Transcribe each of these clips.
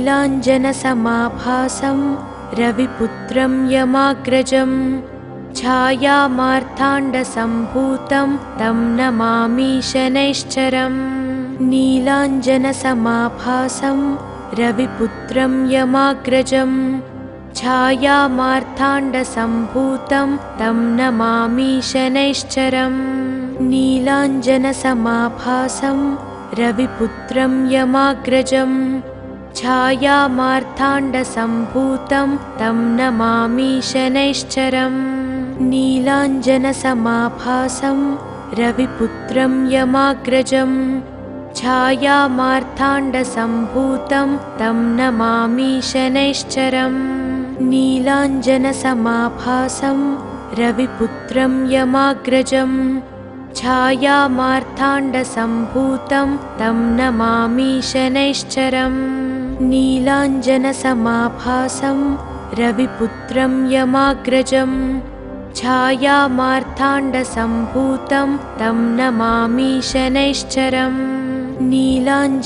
नीलाञ्जनसमाभासं रविपुत्रं यमाग्रजं छायामार्ताण्डसम्भूतं तं नमामि शनैश्चरम्। नीलाञ्जनसमाभासं रविपुत्रं यमाग्रजं छायामार्ताण्डसम्भूतं तं नमामि शनैश्चरम्। नीलाञ्जनसमाभासं रविपुत्रं यमाग्रजं छायामार्ताण्डसम्भूतं तं नमामि शनैश्चरम्। नीलाञ्जनसमाभासं रविपुत्रं यमाग्रजं छायामार्ताण्डसम्भूतं तं नमामि शनैश्चरम्। नीलाञ्जनसमाभासं रविपुत्रं यमाग्रजं छायामार्ताण्डसम्भूतं तं नमामि शनैश्चरम्। नीलाञ्जनसमाभासं रविपुत्रं यमाग्रजं छायामार्ताण्डसम्भूतं तं नमामि शनैश्चरम्। नीलाञ्जनसमाभासं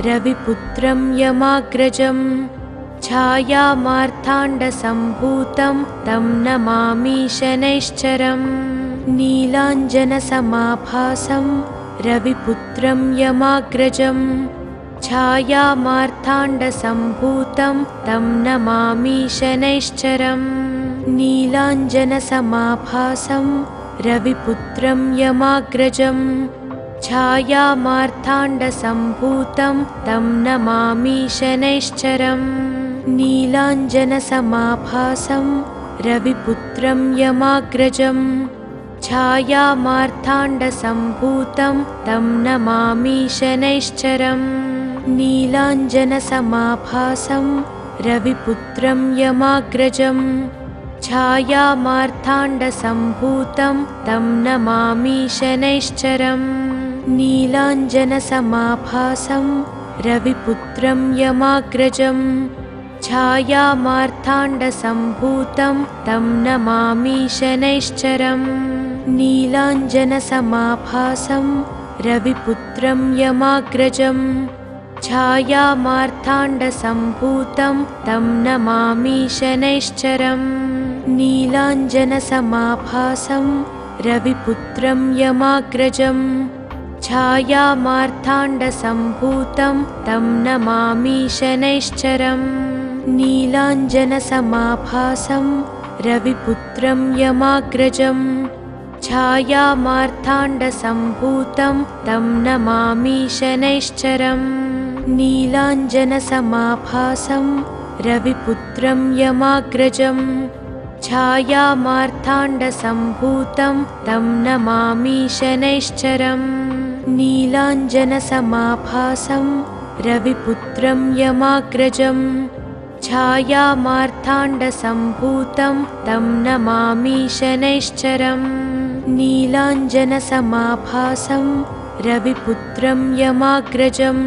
रविपुत्रं यमाग्रजं छायामार्ताण्डसम्भूतं तं नमामि शनैश्चरम्। नीलाञ्जनसमाभासं रविपुत्रं यमाग्रजं छायामार्ताण्डसम्भूतं तं नमामि शनैश्चरम्। नीलाञ्जनसमाभासं रविपुत्रं यमाग्रजं छायामार्ताण्डसम्भूतं तं नमामि शनैश्चरम्। नीलाञ्जनसमाभासं रविपुत्रं यमाग्रजं छायामार्ताण्डसम्भूतं तं नमामि शनैश्चरम्। नीलाञ्जनसमाभासं रविपुत्रं यमाग्रजं छायामार्ताण्डसम्भूतं तं नमामि शनैश्चरम्। नीलाञ्जनसमाभासं रविपुत्रं यमाग्रजं छायामार्ताण्डसम्भूतं तं नमामि शनैश्चरम्। नीलाञ्जनसमाभासं रविपुत्रं यमाग्रजं छायामार्ताण्डसम्भूतं तं नमामि शनैश्चरम्। नीलाञ्जनसमाभासं रविपुत्रं यमाग्रजं छायामार्ताण्डसम्भूतं तं नमामि शनैश्चरम्। नीलाञ्जनसमाभासं रविपुत्रं यमाग्रजं छायामार्ताण्डसम्भूतं तं नमामि शनैश्चरम्। नीलाञ्जनसमाभासं रविपुत्रं यमाग्रजं छायामार्ताण्डसम्भूतं तं नमामि शनैश्चरम्। नीलाञ्जनसमाभासं रविपुत्रं यमाग्रजं छायामार्ताण्डसम्भूतं तं नमामि शनैश्चरम्। नीलाञ्जनसमाभासं रविपुत्रं यमाग्रजं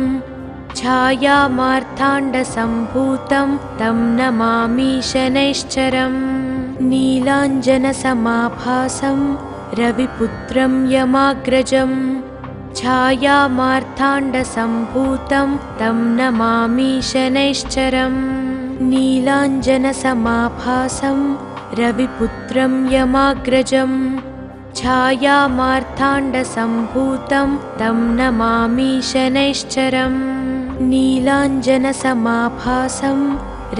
छायामार्ताण्डसम्भूतं तं नमामि शनैश्चरम्। नीलाञ्जनसमाभासं रविपुत्रं यमाग्रजं छायामार्ताण्डसम्भूतं तं नमामि शनैश्चरम्। नीलाञ्जनसमाभासं रविपुत्रं यमाग्रजं छायामार्ताण्डसम्भूतं तं नमामि शनैश्चरम्। नीलाञ्जनसमाभासं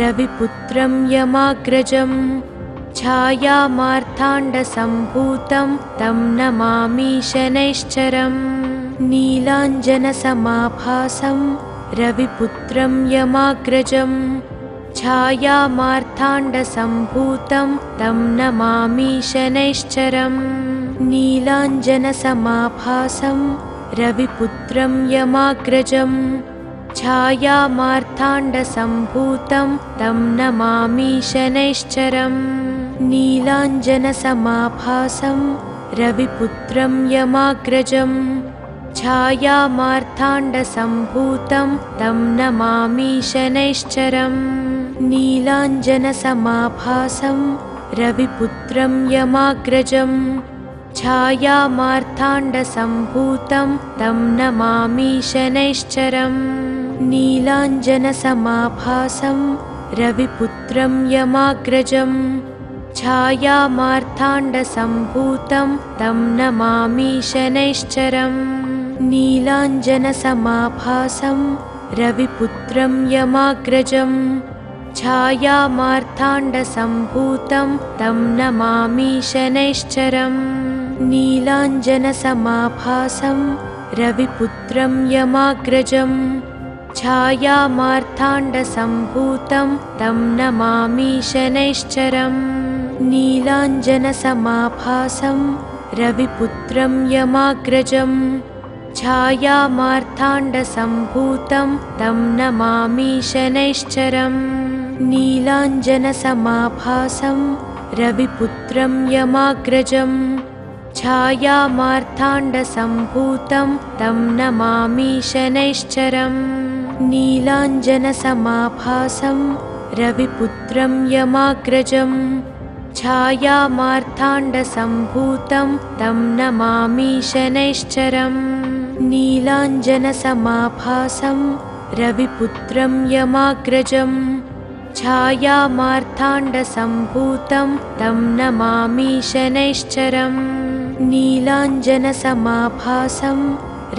रविपुत्रं यमाग्रजं छायामार्ताण्डसम्भूतं तं नमामि शनैश्चरम्। नीलाञ्जनसमाभासं रविपुत्रं यमाग्रजं छायामार्ताण्डसम्भूतं तं नमामि शनैश्चरम्। नीलाञ्जनसमाभासं रविपुत्रं यमाग्रजं छायामार्ताण्डसम्भूतं तं नमामि शनैश्चरम्। नीलाञ्जनसमाभासं रविपुत्रं यमाग्रजं छायामार्ताण्डसम्भूतं तं नमामि शनैश्चरम्। नीलाञ्जनसमाभासं रविपुत्रं यमाग्रजं छायामार्ताण्डसम्भूतं तं नमामि शनैश्चरम्। नीलाञ्जनसमाभासं रविपुत्रं यमाग्रजं छायामार्ताण्डसम्भूतं तं नमामि शनैश्चरम् नीलाञ्जनसमाभासं रविपुत्रं यमाग्रजं छायामार्ताण्डसम्भूतं तं नमामि शनैश्चरम् नीलाञ्जनसमाभासं रविपुत्रं यमाग्रजं छायामार्ताण्डसम्भूतं तं नमामि शनैश्चरम् नीलाञ्जनसमाभासं रविपुत्रं यमाग्रजं छायामार्ताण्डसम्भूतं तं नमामि शनैश्चरम् नीलाञ्जनसमाभासं रविपुत्रं यमाग्रजं छायामार्ताण्डसम्भूतं तं नमामि शनैश्चरम् नीलाञ्जनसमाभासं रविपुत्रं यमाग्रजं छायामार्ताण्डसम्भूतं तं नमामि शनैश्चरम् नीलाञ्जनसमाभासं रविपुत्रं यमाग्रजं छायामार्ताण्डसम्भूतं तं नमामि शनैश्चरम् नीलाञ्जनसमाभासं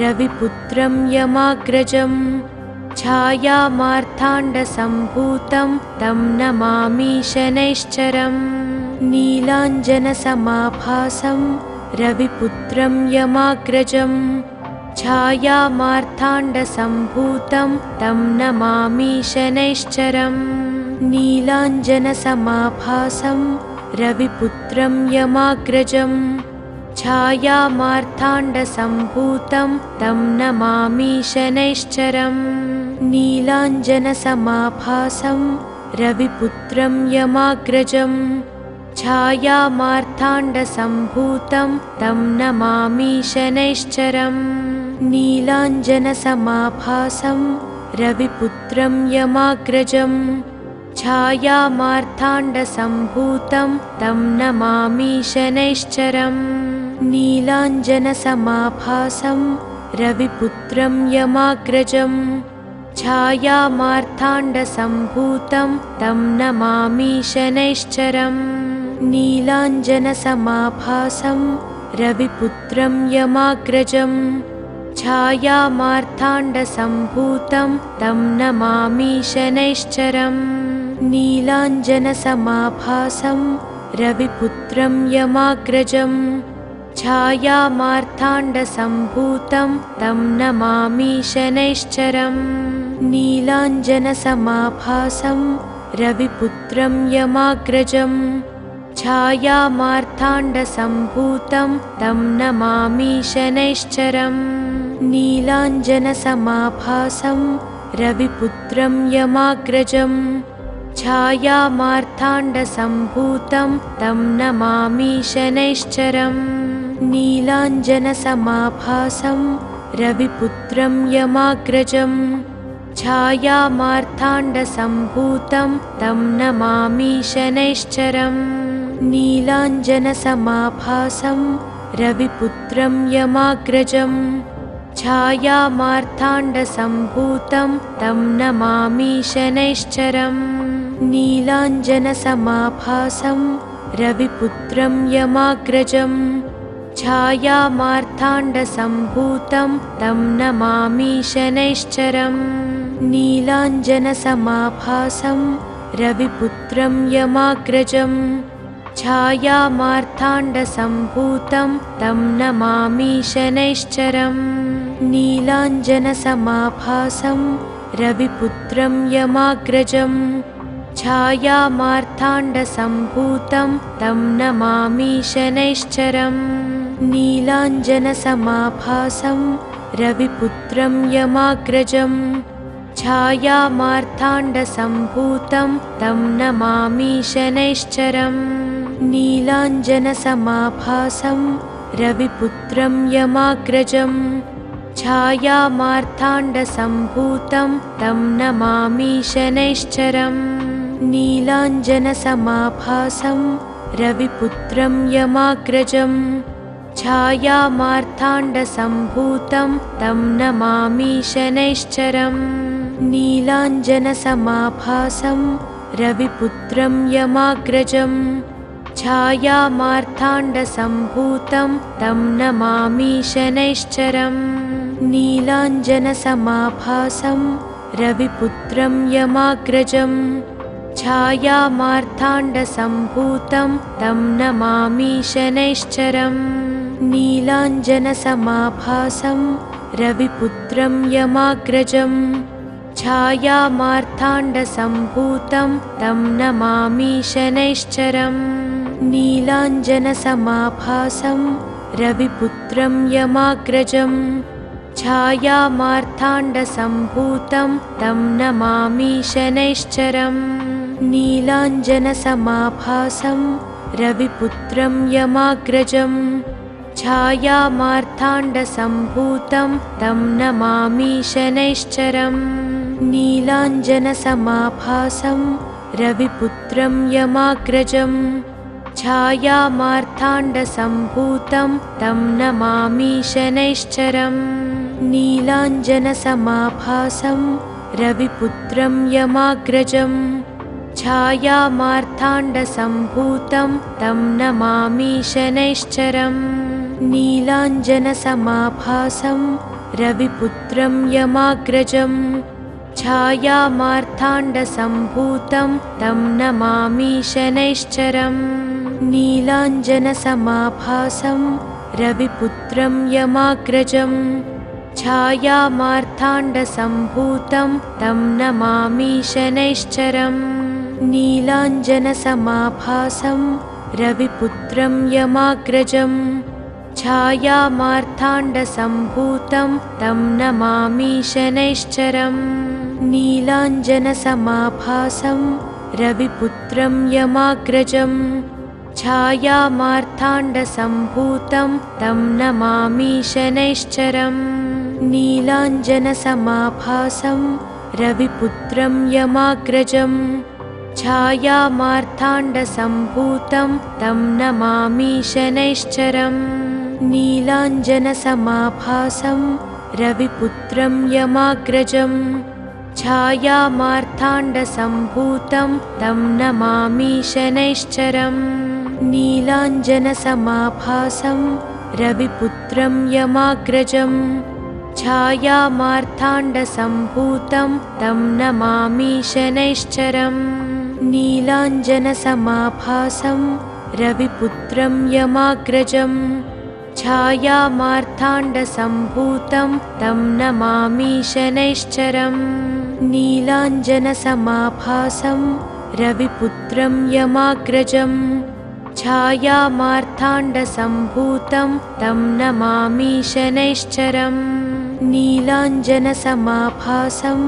रविपुत्रं यमाग्रजं छायामार्ताण्डसम्भूतं तं नमामि शनैश्चरम् नीलाञ्जनसमाभासं रविपुत्रं यमाग्रजं छायामार्ताण्डसम्भूतं तं नमामि शनैश्चरम् नीलाञ्जनसमाभासं रविपुत्रं यमाग्रजं छायामार्ताण्डसम्भूतं तं नमामि शनैश्चरम् नीलाञ्जनसमाभासं रविपुत्रं यमाग्रजं छायामार्ताण्डसम्भूतं तं नमामि शनैश्चरम् नीलाञ्जनसमाभासं रविपुत्रं यमाग्रजं छायामार्ताण्डसम्भूतं तं नमामि शनैश्चरम् नीलाञ्जनसमाभासं रविपुत्रं यमाग्रजं छायामार्ताण्डसम्भूतं तं नमामि शनैश्चरम् नीलाञ्जनसमाभासं रविपुत्रं यमाग्रजं छायामार्ताण्डसम्भूतं तं नमामि शनैश्चरम् नीलाञ्जनसमाभासं रविपुत्रं यमाग्रजं छायामार्ताण्डसम्भूतं तं नमामि शनैश्चरम् नीलाञ्जनसमाभासं रविपुत्रं यमाग्रजं छायामार्ताण्डसम्भूतं तं नमामि शनैश्चरम् नीलाञ्जनसमाभासं रविपुत्रं यमाग्रजं छायामार्ताण्डसम्भूतं तं नमामि शनैश्चरम् नीलाञ्जनसमाभासं रविपुत्रं यमाग्रजं छायामार्ताण्डसम्भूतं तं नमामि शनैश्चरम् नीलाञ्जनसमाभासं रविपुत्रं यमाग्रजं छायामार्ताण्डसम्भूतं तं नमामि शनैश्चरम् नीलाञ्जनसमाभासं रविपुत्रं यमाग्रजं छायामार्ताण्डसम्भूतं तं नमामि शनैश्चरम् नीलाञ्जनसमाभासं रविपुत्रं यमाग्रजं छायामार्ताण्डसम्भूतं तं नमामि शनैश्चरम् नीलाञ्जनसमाभासं रविपुत्रं यमाग्रजं छायामार्ताण्डसम्भूतं तं नमामि शनैश्चरम् नीलाञ्जनसमाभासं रविपुत्रं यमाग्रजं छायामार्ताण्डसम्भूतं तं नमामि शनैश्चरम् नीलाञ्जनसमाभासं रविपुत्रं यमाग्रजं छायामार्ताण्डसम्भूतं तं नमामि शनैश्चरम् नीलाञ्जनसमाभासं रविपुत्रं यमाग्रजं छायामार्ताण्डसम्भूतं तं नमामि शनैश्चरम् नीलाञ्जनसमाभासं रविपुत्रं यमाग्रजं छायामार्ताण्डसम्भूतं तं नमामि शनैश्चरम् नीलाञ्जनसमाभासं रविपुत्रं यमाग्रजं छायामार्ताण्डसम्भूतं तं नमामि शनैश्चरम् नीलाञ्जनसमाभासं रविपुत्रं यमाग्रजं छायामार्ताण्डसम्भूतं तं नमामि शनैश्चरम् नीलाञ्जनसमाभासं रविपुत्रं यमाग्रजं छायामार्ताण्डसम्भूतं तं नमामि शनैश्चरम् नीलाञ्जनसमाभासं रविपुत्रं यमाग्रजं छायामार्ताण्डसम्भूतं तं नमामि शनैश्चरम् नीलाञ्जनसमाभासं रविपुत्रं यमाग्रजं छायामार्ताण्डसम्भूतं तं नमामि शनैश्चरम् नीलाञ्जनसमाभासं रविपुत्रं यमाग्रजं छायामार्ताण्डसम्भूतं तं नमामि शनैश्चरम् नीलाञ्जनसमाभासं रविपुत्रं यमाग्रजं छायामार्ताण्डसम्भूतं तं नमामि शनैश्चरम् नीलाञ्जनसमाभासं रविपुत्रं यमाग्रजं छायामार्ताण्डसम्भूतं तं नमामि शनैश्चरम् नीलाञ्जनसमाभासं रविपुत्रं यमाग्रजं छायामार्ताण्डसम्भूतं तं नमामि शनैश्चरम् नीलाञ्जनसमाभासं रविपुत्रं यमाग्रजं छायामार्ताण्डसम्भूतं तं नमामि शनैश्चरम् नीलाञ्जनसमाभासं रविपुत्रं यमाग्रजं छायामार्ताण्डसम्भूतं तं नमामि शनैश्चरम् नीलाञ्जनसमाभासं रविपुत्रं यमाग्रजं छायामार्ताण्डसम्भूतं तं नमामि शनैश्चरम् नीलाञ्जनसमाभासं रविपुत्रं यमाग्रजं छायामार्ताण्डसम्भूतं तं नमामि शनैश्चरम् नीलाञ्जनसमाभासं रविपुत्रं यमाग्रजं छायामार्ताण्डसम्भूतं तं नमामि शनैश्चरम् नीलाञ्जनसमाभासं रविपुत्रं यमाग्रजं छायामार्ताण्डसम्भूतं तं नमामि शनैश्चरम् नीलाञ्जनसमाभासं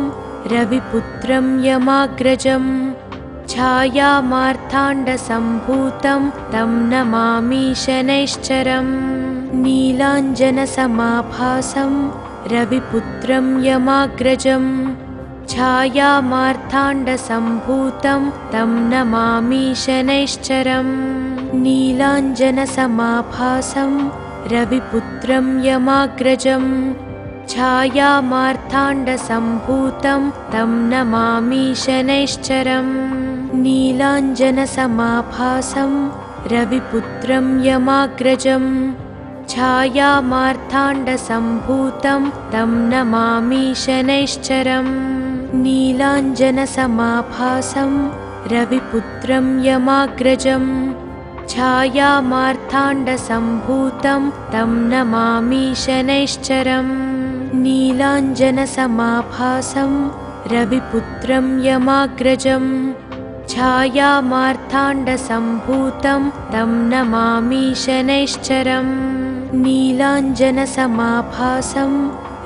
रविपुत्रं यमाग्रजं छायामार्ताण्डसम्भूतं तं नमामि शनैश्चरम् नीलाञ्जनसमाभासं रविपुत्रं यमाग्रजं छायामार्ताण्डसम्भूतं तं नमामि शनैश्चरम् नीलाञ्जनसमाभासं रविपुत्रं यमाग्रजं छायामार्ताण्डसम्भूतं तं नमामि शनैश्चरम् नीलाञ्जनसमाभासं रविपुत्रं यमाग्रजं छायामार्ताण्डसम्भूतं तं नमामि शनैश्चरम् नीलाञ्जनसमाभासं रविपुत्रं यमाग्रजं छायामार्ताण्डसम्भूतं तं नमामि शनैश्चरम् नीलाञ्जनसमाभासं रविपुत्रं यमाग्रजं छायामार्ताण्डसम्भूतं तं नमामि शनैश्चरम् नीलाञ्जनसमाभासं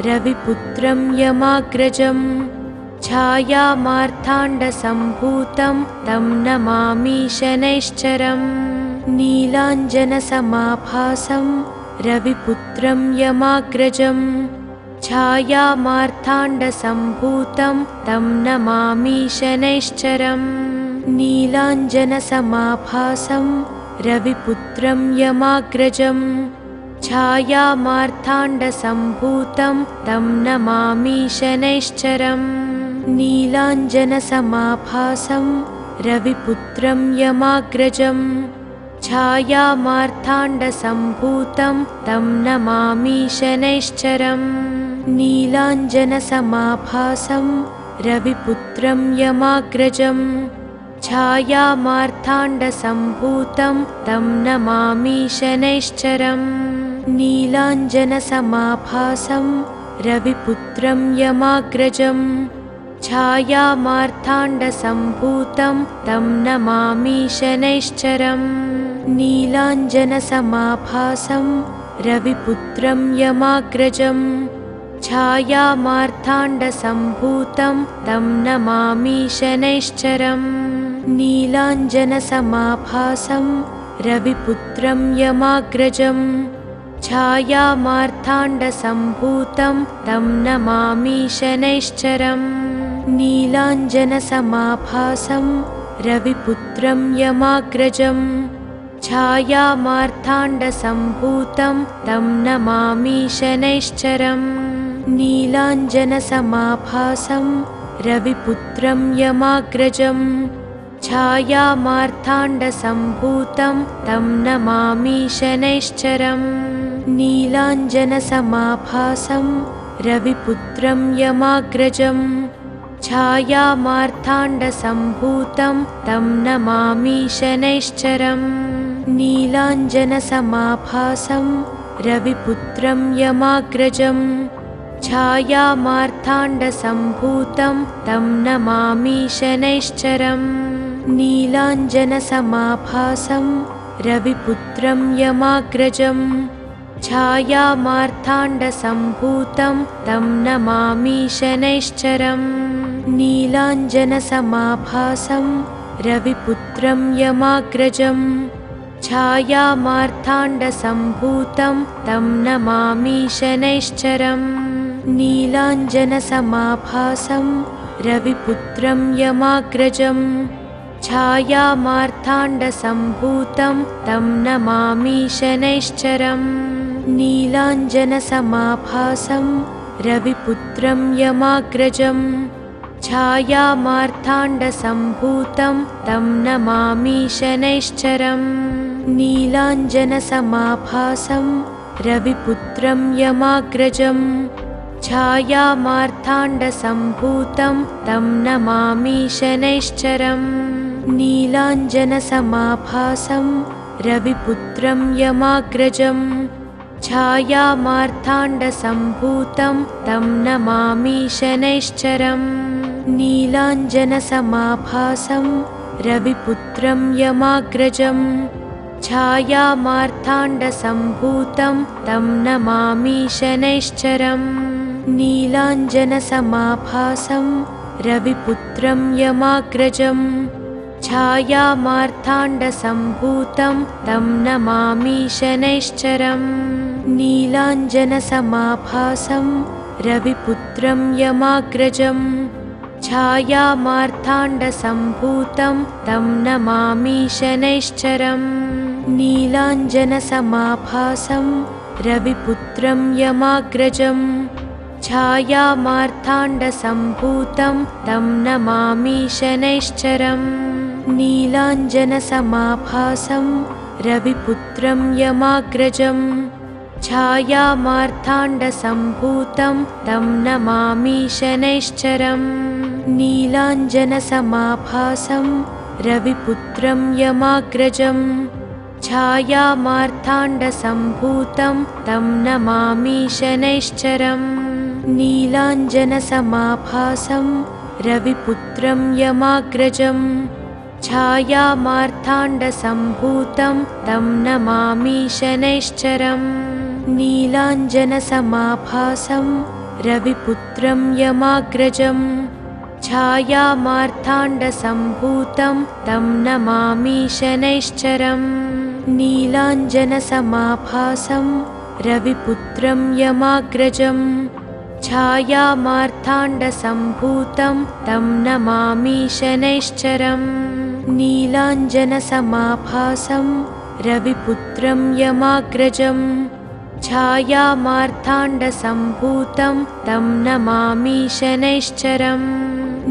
रविपुत्रं यमाग्रजं छायामार्ताण्डसम्भूतं तं नमामि शनैश्चरम् नीलाञ्जनसमाभासं रविपुत्रं यमाग्रजं छायामार्ताण्डसम्भूतं तं नमामि शनैश्चरम् नीलाञ्जनसमाभासं रविपुत्रं यमाग्रजं छायामार्ताण्डसम्भूतं तं नमामि शनैश्चरम् नीलाञ्जनसमाभासं रविपुत्रं यमाग्रजं छायामार्ताण्डसम्भूतं तं नमामि शनैश्चरम् नीलाञ्जनसमाभासं रविपुत्रं यमाग्रजं छायामार्ताण्डसम्भूतं तं नमामि शनैश्चरम् नीलाञ्जनसमाभासं रविपुत्रं यमाग्रजं छायामार्ताण्डसम्भूतं तं नमामि शनैश्चरम् नीलाञ्जनसमाभासं रविपुत्रं यमाग्रजं छायामार्ताण्डसम्भूतं तं नमामि शनैश्चरम् नीलाञ्जनसमाभासं रविपुत्रं यमाग्रजं छायामार्ताण्डसम्भूतं तं नमामि शनैश्चरम् नीलाञ्जनसमाभासं रविपुत्रं यमाग्रजं छायामार्ताण्डसम्भूतं तं नमामि शनैश्चरम् नीलाञ्जनसमाभासं रविपुत्रं यमाग्रजं छायामार्ताण्डसम्भूतं तं नमामि शनैश्चरम् नीलाञ्जनसमाभासं रविपुत्रं यमाग्रजं छायामार्ताण्डसम्भूतं तं नमामि शनैश्चरम् नीलाञ्जनसमाभासं रविपुत्रं यमाग्रजं छायामार्ताण्डसम्भूतं तं नमामि शनैश्चरम् नीलाञ्जनसमाभासं रविपुत्रं यमाग्रजं छायामार्ताण्डसम्भूतं तं नमामि शनैश्चरम् नीलाञ्जनसमाभासं रविपुत्रं यमाग्रजं छायामार्ताण्डसम्भूतं तं नमामि शनैश्चरम् नीलाञ्जनसमाभासं रविपुत्रं यमाग्रजं छायामार्ताण्डसम्भूतं तं नमामि शनैश्चरम् नीलाञ्जनसमाभासं रविपुत्रं यमाग्रजं छायामार्ताण्डसम्भूतं तं नमामि शनैश्चरम् नीलाञ्जनसमाभासं रविपुत्रं यमाग्रजं छायामार्ताण्डसम्भूतं तं नमामि शनैश्चरम् नीलाञ्जनसमाभासं रविपुत्रं यमाग्रजं छायामार्ताण्डसम्भूतं तं नमामि शनैश्चरम् नीलाञ्जनसमाभासं रविपुत्रं यमाग्रजं छायामार्ताण्डसम्भूतं तं नमामि शनैश्चरम् नीलाञ्जनसमाभासं रविपुत्रं यमाग्रजं छायामार्ताण्डसम्भूतं तं नमामि शनैश्चरम् नीलाञ्जनसमाभासं रविपुत्रं यमाग्रजं छायामार्ताण्डसम्भूतं तं नमामि शनैश्चरम् नीलाञ्जनसमाभासं रविपुत्रं यमाग्रजं छायामार्ताण्डसम्भूतं तं नमामि शनैश्चरम् नीलाञ्जनसमाभासं रविपुत्रं यमाग्रजं छायामार्ताण्डसम्भूतं तं नमामि शनैश्चरम् नीलाञ्जनसमाभासं रविपुत्रं यमाग्रजं छायामार्ताण्डसम्भूतं तं नमामि शनैश्चरम् नीलाञ्जनसमाभासं रविपुत्रं यमाग्रजं छायामार्ताण्डसम्भूतं तं नमामि शनैश्चरम् नीलाञ्जनसमाभासं रविपुत्रं यमाग्रजं छायामार्ताण्डसम्भूतं तं नमामि शनैश्चरम् नीलाञ्जनसमाभासं रविपुत्रं यमाग्रजं छायामार्ताण्डसम्भूतं तं नमामि शनैश्चरम् नीलाञ्जनसमाभासं रविपुत्रं यमाग्रजं छायामार्ताण्डसम्भूतं तं नमामि शनैश्चरम्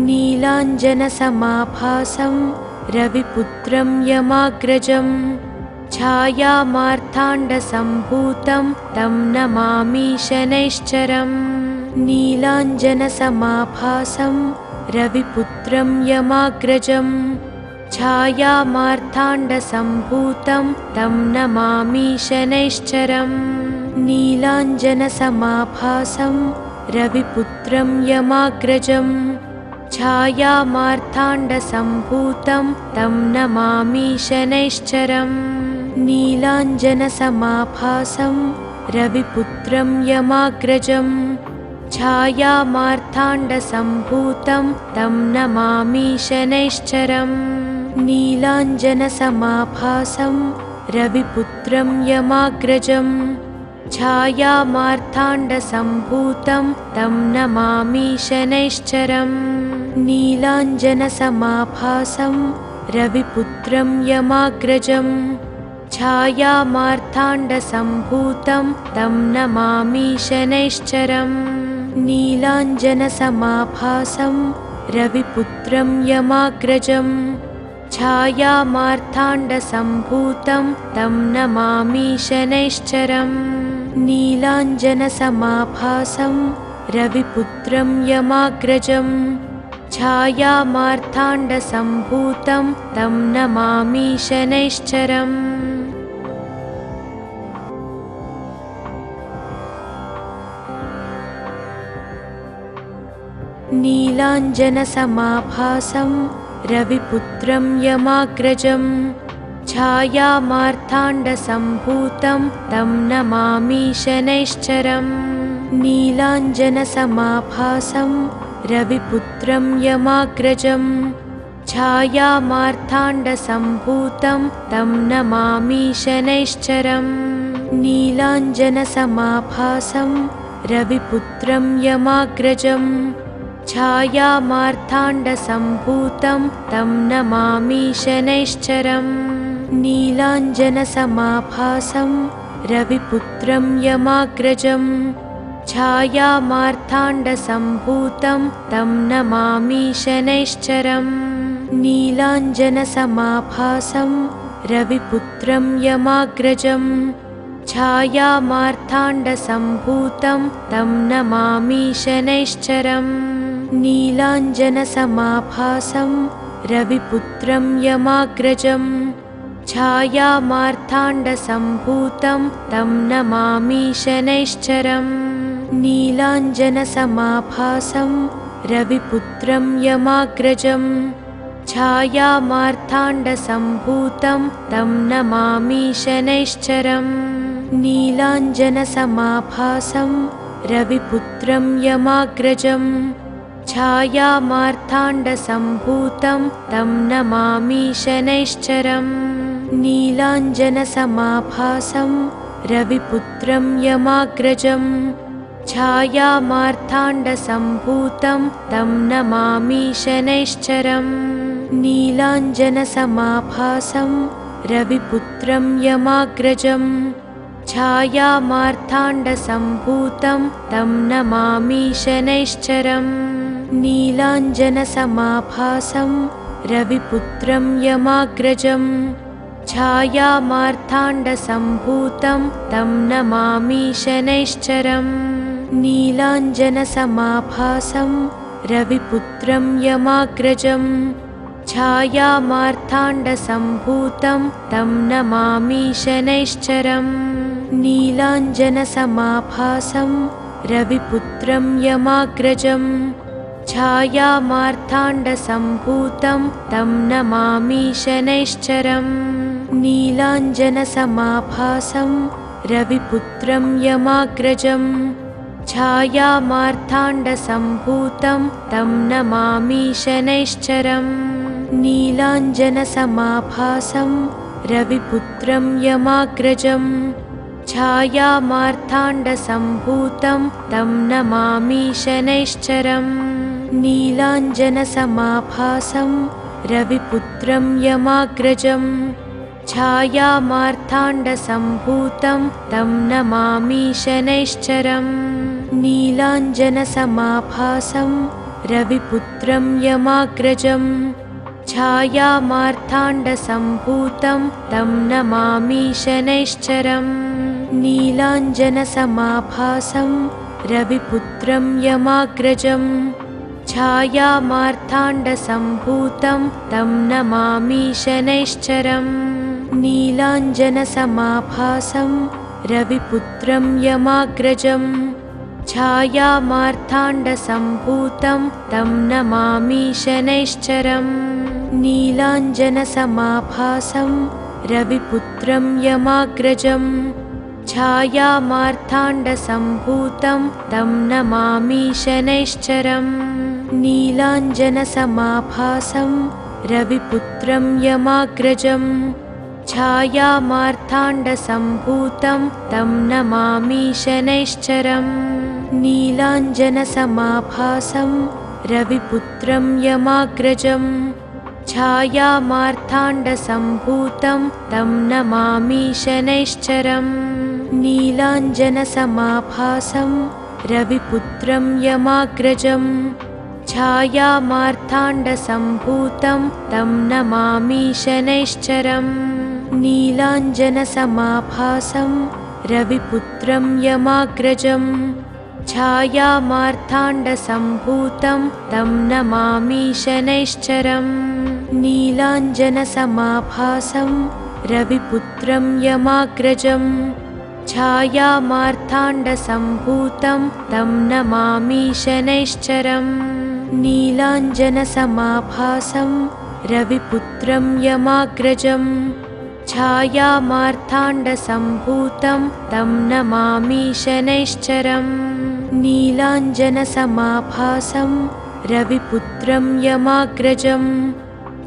नीलाञ्जनसमाभासं रविपुत्रं यमाग्रजं छायामार्ताण्डसम्भूतं तं नमामि शनैश्चरम् नीलाञ्जनसमाभासं रविपुत्रं यमाग्रजं छायामार्ताण्डसम्भूतं तं नमामि शनैश्चरम् नीलाञ्जनसमाभासं रविपुत्रं यमाग्रजं छायामार्ताण्डसम्भूतं तं नमामि शनैश्चरम् नीलाञ्जनसमाभासं रविपुत्रं यमाग्रजं छायामार्ताण्डसम्भूतं तं नमामि शनैश्चरम् नीलाञ्जनसमाभासं रविपुत्रं यमाग्रजं छायामार्ताण्डसम्भूतं तं नमामि शनैश्चरम् नीलाञ्जनसमाभासं रविपुत्रं यमाग्रजं छायामार्ताण्डसम्भूतं तं नमामि शनैश्चरम् नीलाञ्जनसमाभासं रविपुत्रं यमाग्रजं छायामार्ताण्डसम्भूतं तं नमामि शनैश्चरम् नीलाञ्जनसमाभासं रविपुत्रं यमाग्रजं छायामार्ताण्डसम्भूतं तं नमामि शनैश्चरम् नीलाञ्जनसमाभासं रविपुत्रं यमाग्रजं छायामार्ताण्डसम्भूतं तं नमामि शनैश्चरम् नीलाञ्जनसमाभासं रविपुत्रं यमाग्रजं छायामार्ताण्डसम्भूतं तं नमामि शनैश्चरम् नीलाञ्जनसमाभासं रविपुत्रं यमाग्रजं छायामार्ताण्डसम्भूतं तं नमामि शनैश्चरम् नीलाञ्जनसमाभासं रविपुत्रं यमाग्रजं छायामार्ताण्डसम्भूतं तं नमामि शनैश्चरम् नीलाञ्जनसमाभासं रविपुत्रं यमाग्रजं छायामार्ताण्डसम्भूतं तं नमामि शनैश्चरम् नीलाञ्जनसमाभासं रविपुत्रं यमाग्रजं छायामार्ताण्डसम्भूतं तं नमामि शनैश्चरम् नीलाञ्जनसमाभासं रविपुत्रं यमाग्रजं छायामार्ताण्डसम्भूतं तं नमामि शनैश्चरम् नीलाञ्जनसमाभासं रविपुत्रं यमाग्रजं छायामार्ताण्डसम्भूतं तं नमामि शनैश्चरम् नीलाञ्जनसमाभासं रविपुत्रं यमाग्रजं छायामार्ताण्डसम्भूतं तं नमामि शनैश्चरम् नीलाञ्जनसमाभासं रविपुत्रं यमाग्रजं छायामार्ताण्डसम्भूतं तं नमामि शनैश्चरम् नीलाञ्जनसमाभासं रविपुत्रं यमाग्रजं छायामार्ताण्डसम्भूतं तं नमामि शनैश्चरम् नीलाञ्जनसमाभासं रविपुत्रं यमाग्रजं छायामार्ताण्डसम्भूतं तं नमामि शनैश्चरम् नीलाञ्जनसमाभासं रविपुत्रं यमाग्रजं छायामार्ताण्डसम्भूतं तं नमामि शनैश्चरम् नीलाञ्जनसमाभासं रविपुत्रं यमाग्रजं छायामार्ताण्डसम्भूतं तं नमामि शनैश्चरम् नीलाञ्जनसमाभासं रविपुत्रं यमाग्रजं छायामार्ताण्डसम्भूतं तं नमामि शनैश्चरम् नीलाञ्जनसमाभासं रविपुत्रं यमाग्रजं छायामार्ताण्डसम्भूतं तं नमामि शनैश्चरम् नीलाञ्जनसमाभासं रविपुत्रं यमाग्रजं छायामार्ताण्डसम्भूतं तं नमामि शनैश्चरम् नीलाञ्जनसमाभासं रविपुत्रं यमाग्रजं छायामार्ताण्डसम्भूतं तं नमामि शनैश्चरम् नीलाञ्जनसमाभासं रविपुत्रं यमाग्रजं छायामार्ताण्डसम्भूतं तं नमामि शनैश्चरम् नीलाञ्जनसमाभासं रविपुत्रं यमाग्रजं छायामार्ताण्डसम्भूतं तं नमामि शनैश्चरम् नीलाञ्जनसमाभासं रविपुत्रं यमाग्रजं छायामार्ताण्डसम्भूतं तं नमामि शनैश्चरम् नीलाञ्जनसमाभासं रविपुत्रं यमाग्रजं छायामार्ताण्डसम्भूतं तं नमामि शनैश्चरम् नीलाञ्जनसमाभासं रविपुत्रं यमाग्रजं छायामार्ताण्डसम्भूतं तं नमामि शनैश्चरम् नीलाञ्जनसमाभासं रविपुत्रं यमाग्रजं छायामार्ताण्डसम्भूतं तं नमामि शनैश्चरम् नीलाञ्जनसमाभासं रविपुत्रं यमाग्रजं छायामार्ताण्डसम्भूतं तं नमामि शनैश्चरम् नीलाञ्जनसमाभासं रविपुत्रं यमाग्रजं छायामार्ताण्डसम्भूतं तं नमामि शनैश्चरम् नीलाञ्जनसमाभासं रविपुत्रं यमाग्रजं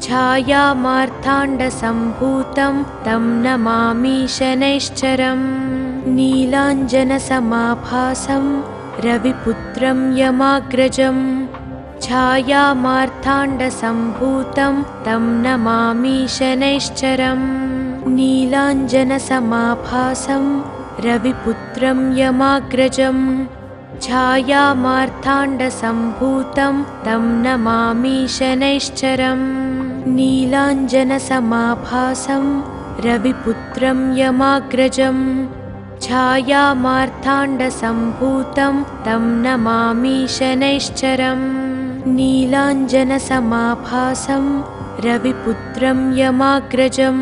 छायामार्ताण्डसम्भूतं तं नमामि शनैश्चरम् नीलाञ्जनसमाभासं रविपुत्रं यमाग्रजं छायामार्ताण्डसम्भूतं तं नमामि शनैश्चरम् नीलाञ्जनसमाभासं रविपुत्रं यमाग्रजं छायामार्ताण्डसम्भूतं तं नमामि शनैश्चरम् नीलाञ्जनसमाभासं रविपुत्रं यमाग्रजं छायामार्ताण्डसम्भूतं तं नमामि शनैश्चरम् नीलाञ्जनसमाभासं रविपुत्रं यमाग्रजं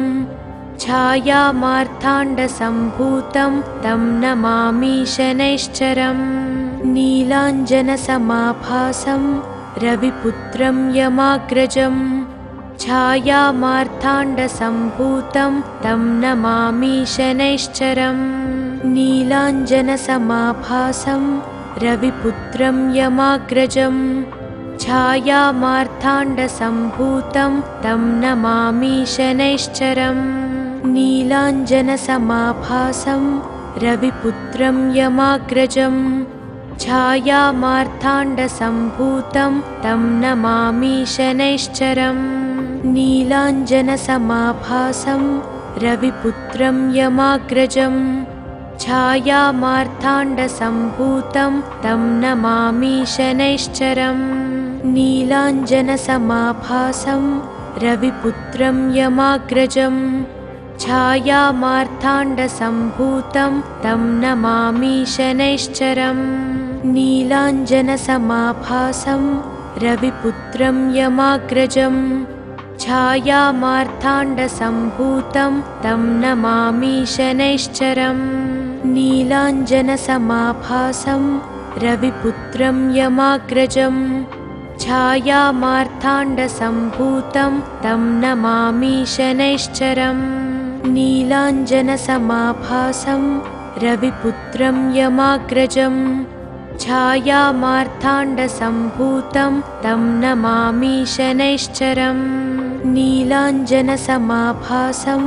छायामार्ताण्डसम्भूतं तं नमामि शनैश्चरम् नीलाञ्जनसमाभासं रविपुत्रं यमाग्रजं छायामार्ताण्डसम्भूतं तं नमामि शनैश्चरम् नीलाञ्जनसमाभासं रविपुत्रं यमाग्रजं छायामार्ताण्डसम्भूतं तं नमामि शनैश्चरम् नीलाञ्जनसमाभासं रविपुत्रं यमाग्रजं छायामार्ताण्डसम्भूतं तं नमामि शनैश्चरम् नीलाञ्जनसमाभासं रविपुत्रं यमाग्रजं छायामार्ताण्डसम्भूतं तं नमामि शनैश्चरम् नीलाञ्जनसमाभासं रविपुत्रं यमाग्रजं छायामार्ताण्डसम्भूतं तं नमामि शनैश्चरम् नीलाञ्जनसमाभासं रविपुत्रं यमाग्रजं छायामार्ताण्डसम्भूतं तं नमामि शनैश्चरम् नीलाञ्जनसमाभासं रविपुत्रं यमाग्रजं छायामार्ताण्डसम्भूतं तं नमामि शनैश्चरम् नीलाञ्जनसमाभासं रविपुत्रं यमाग्रजं छायामार्ताण्डसम्भूतं तं नमामि शनैश्चरम् नीलाञ्जनसमाभासं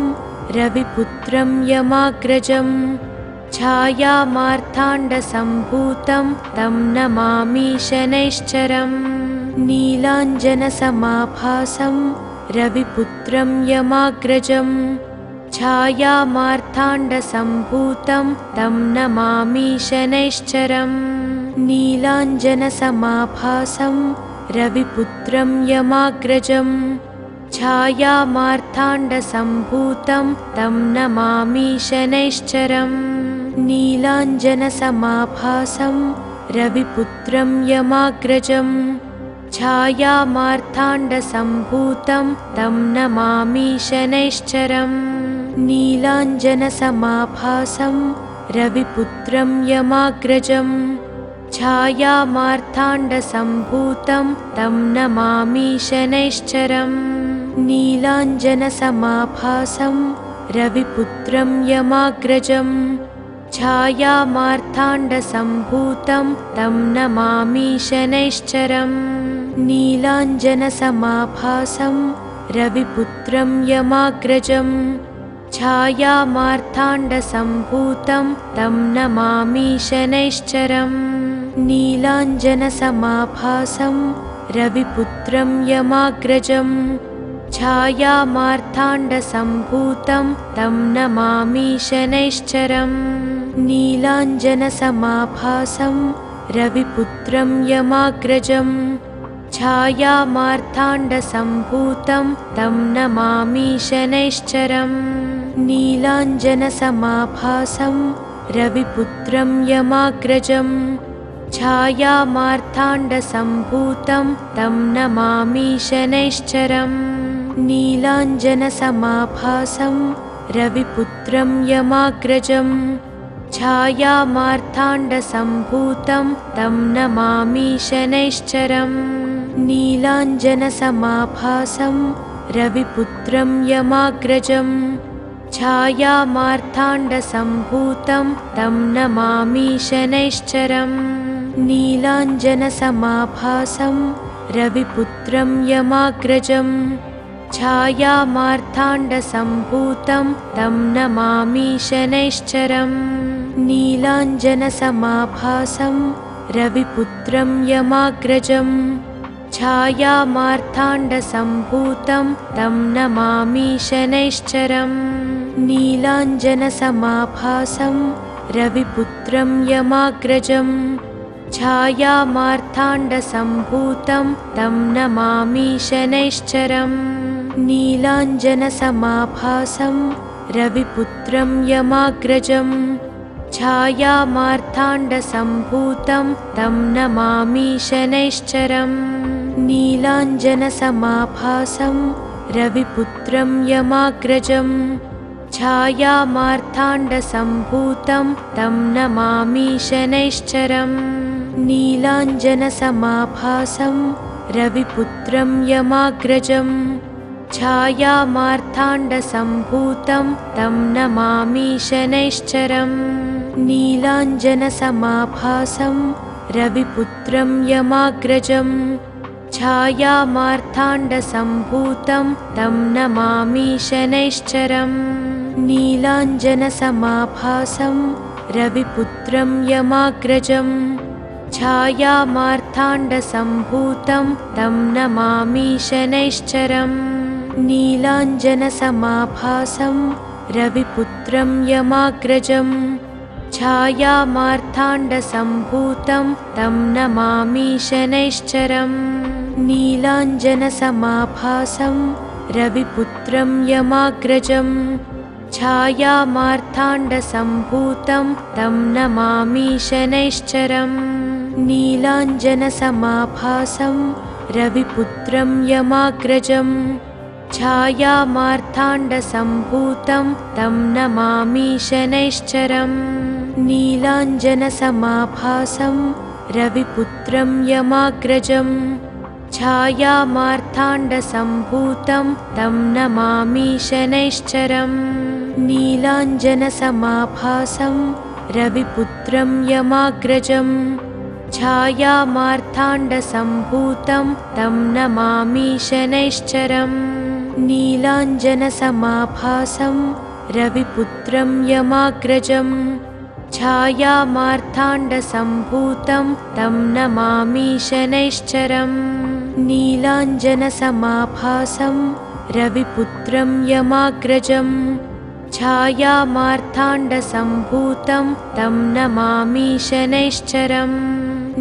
रविपुत्रं यमाग्रजं छायामार्ताण्डसम्भूतं तं नमामि शनैश्चरम् नीलाञ्जनसमाभासं रविपुत्रं यमाग्रजं छायामार्ताण्डसम्भूतं तं नमामि शनैश्चरम् नीलाञ्जनसमाभासं रविपुत्रं यमाग्रजं छायामार्ताण्डसम्भूतं तं नमामि शनैश्चरम् नीलाञ्जनसमाभासं रविपुत्रं यमाग्रजं छायामार्ताण्डसम्भूतं तं नमामि शनैश्चरम् नीलाञ्जनसमाभासं रविपुत्रं यमाग्रजं छायामार्ताण्डसम्भूतं तं नमामि शनैश्चरम् नीलाञ्जनसमाभासं रविपुत्रं यमाग्रजं छायामार्ताण्डसम्भूतं तं नमामि शनैश्चरम् नीलाञ्जनसमाभासं रविपुत्रं यमाग्रजं छायामार्ताण्डसम्भूतं तं नमामि शनैश्चरम् नीलाञ्जनसमाभासं रविपुत्रं यमाग्रजं छायामार्ताण्डसम्भूतं तं नमामि शनैश्चरम् नीलाञ्जनसमाभासं रविपुत्रं यमाग्रजं छायामार्ताण्डसम्भूतं तं नमामि शनैश्चरम् नीलाञ्जनसमाभासं रविपुत्रं यमाग्रजं छायामार्ताण्डसम्भूतं तं नमामि शनैश्चरम् नीलाञ्जनसमाभासं रविपुत्रं यमाग्रजं छायामार्ताण्डसम्भूतं तं नमामि शनैश्चरम् नीलाञ्जनसमाभासं रविपुत्रं यमाग्रजं छायामार्ताण्डसम्भूतं तं नमामि शनैश्चरम् नीलाञ्जनसमाभासं रविपुत्रं यमाग्रजं छायामार्ताण्डसम्भूतं तं नमामि शनैश्चरम् नीलाञ्जनसमाभासं रविपुत्रं यमाग्रजं छायामार्ताण्डसम्भूतं तं नमामि शनैश्चरम् नीलाञ्जनसमाभासं रविपुत्रं यमाग्रजं छायामार्ताण्डसम्भूतं तं नमामि शनैश्चरम् नीलाञ्जनसमाभासं रविपुत्रं यमाग्रजं छायामार्ताण्डसम्भूतं तं नमामि शनैश्चरम् नीलाञ्जनसमाभासं रविपुत्रं यमाग्रजं छायामार्ताण्डसम्भूतं तं नमामि शनैश्चरम् नीलाञ्जनसमाभासं रविपुत्रं यमाग्रजं छायामार्ताण्डसम्भूतं तं नमामि शनैश्चरम् नीलाञ्जनसमाभासं रविपुत्रं यमाग्रजं छायामार्ताण्डसम्भूतं तं नमामि शनैश्चरम् नीलाञ्जनसमाभासं रविपुत्रं यमाग्रजं छायामार्ताण्डसम्भूतं तं नमामि शनैश्चरम् नीलाञ्जनसमाभासं रविपुत्रं यमाग्रजं छायामार्ताण्डसम्भूतं तं नमामि शनैश्चरम् नीलाञ्जनसमाभासं रविपुत्रं यमाग्रजं छायामार्ताण्डसम्भूतं तं नमामि शनैश्चरम् नीलाञ्जनसमाभासं रविपुत्रं यमाग्रजं छायामार्ताण्डसम्भूतं तं नमामि शनैश्चरम् नीलाञ्जनसमाभासं रविपुत्रं यमाग्रजं छायामार्ताण्डसम्भूतं तं नमामि शनैश्चरम् नीलाञ्जनसमाभासं रविपुत्रं यमाग्रजं छायामार्ताण्डसम्भूतं तं नमामि शनैश्चरम् नीलाञ्जनसमाभासं रविपुत्रं यमाग्रजं छायामार्ताण्डसम्भूतं तं नमामि शनैश्चरम् नीलाञ्जनसमाभासं रविपुत्रं यमाग्रजं छायामार्ताण्डसम्भूतं तं नमामि शनैश्चरम्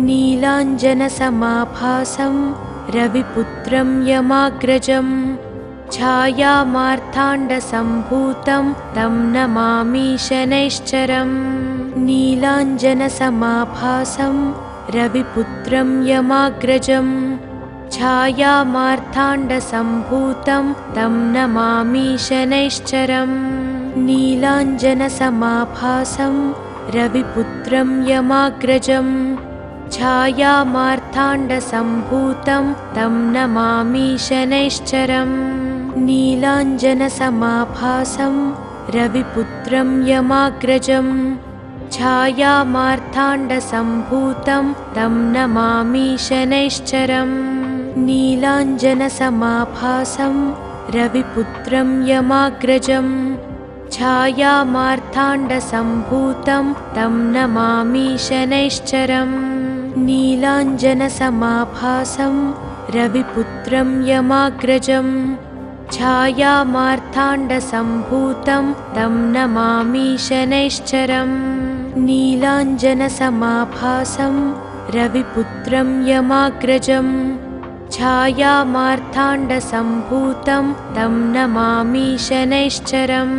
नीलाञ्जनसमाभासं रविपुत्रं यमाग्रजं छायामार्ताण्डसम्भूतं तं नमामि शनैश्चरम् नीलाञ्जनसमाभासं रविपुत्रं यमाग्रजं छायामार्ताण्डसम्भूतं तं नमामि शनैश्चरम् नीलाञ्जनसमाभासं रविपुत्रं यमाग्रजं छायामार्ताण्डसम्भूतं तं नमामि शनैश्चरम् नीलाञ्जनसमाभासं रविपुत्रं यमाग्रजं छायामार्ताण्डसम्भूतं तं नमामि शनैश्चरम् नीलाञ्जनसमाभासं रविपुत्रं यमाग्रजं छायामार्ताण्डसम्भूतं तं नमामि शनैश्चरम् नीलाञ्जनसमाभासं रविपुत्रं यमाग्रजं छायामार्ताण्डसम्भूतं तं नमामि शनैश्चरम् नीलाञ्जनसमाभासं रविपुत्रं यमाग्रजं छायामार्ताण्डसम्भूतं तं नमामि शनैश्चरम्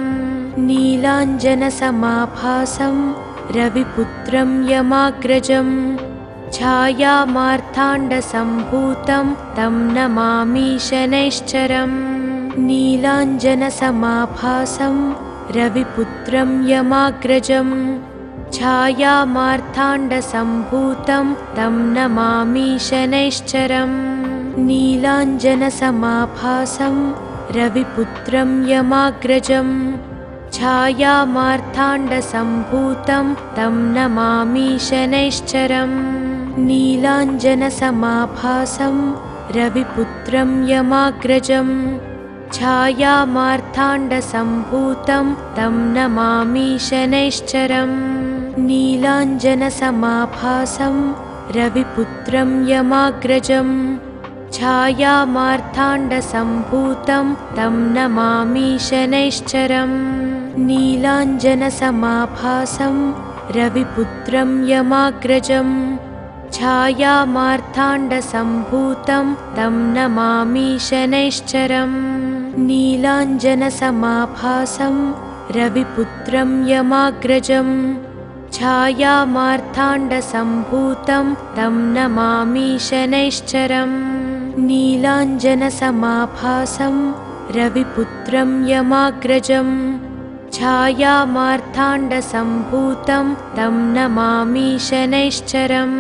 नीलाञ्जनसमाभासं रविपुत्रं यमाग्रजं छायामार्ताण्डसम्भूतं तं नमामि शनैश्चरम् नीलाञ्जनसमाभासं रविपुत्रं यमाग्रजं छायामार्ताण्डसम्भूतं तं नमामि शनैश्चरम् नीलाञ्जनसमाभासं रविपुत्रं यमाग्रजं छायामार्ताण्डसम्भूतं तं नमामि शनैश्चरम् नीलाञ्जनसमाभासं रविपुत्रं यमाग्रजं छायामार्ताण्डसम्भूतं तं नमामि शनैश्चरम् नीलाञ्जनसमाभासं रविपुत्रं यमाग्रजं छायामार्ताण्डसम्भूतं तं नमामि शनैश्चरम् नीलाञ्जनसमाभासं रविपुत्रं यमाग्रजं छायामार्ताण्डसम्भूतं तं नमामि शनैश्चरम् नीलाञ्जनसमाभासं रविपुत्रं यमाग्रजं छायामार्ताण्डसम्भूतं तं नमामि शनैश्चरम् नीलाञ्जनसमाभासं रविपुत्रं यमाग्रजं छायामार्ताण्डसम्भूतं तं नमामि शनैश्चरम्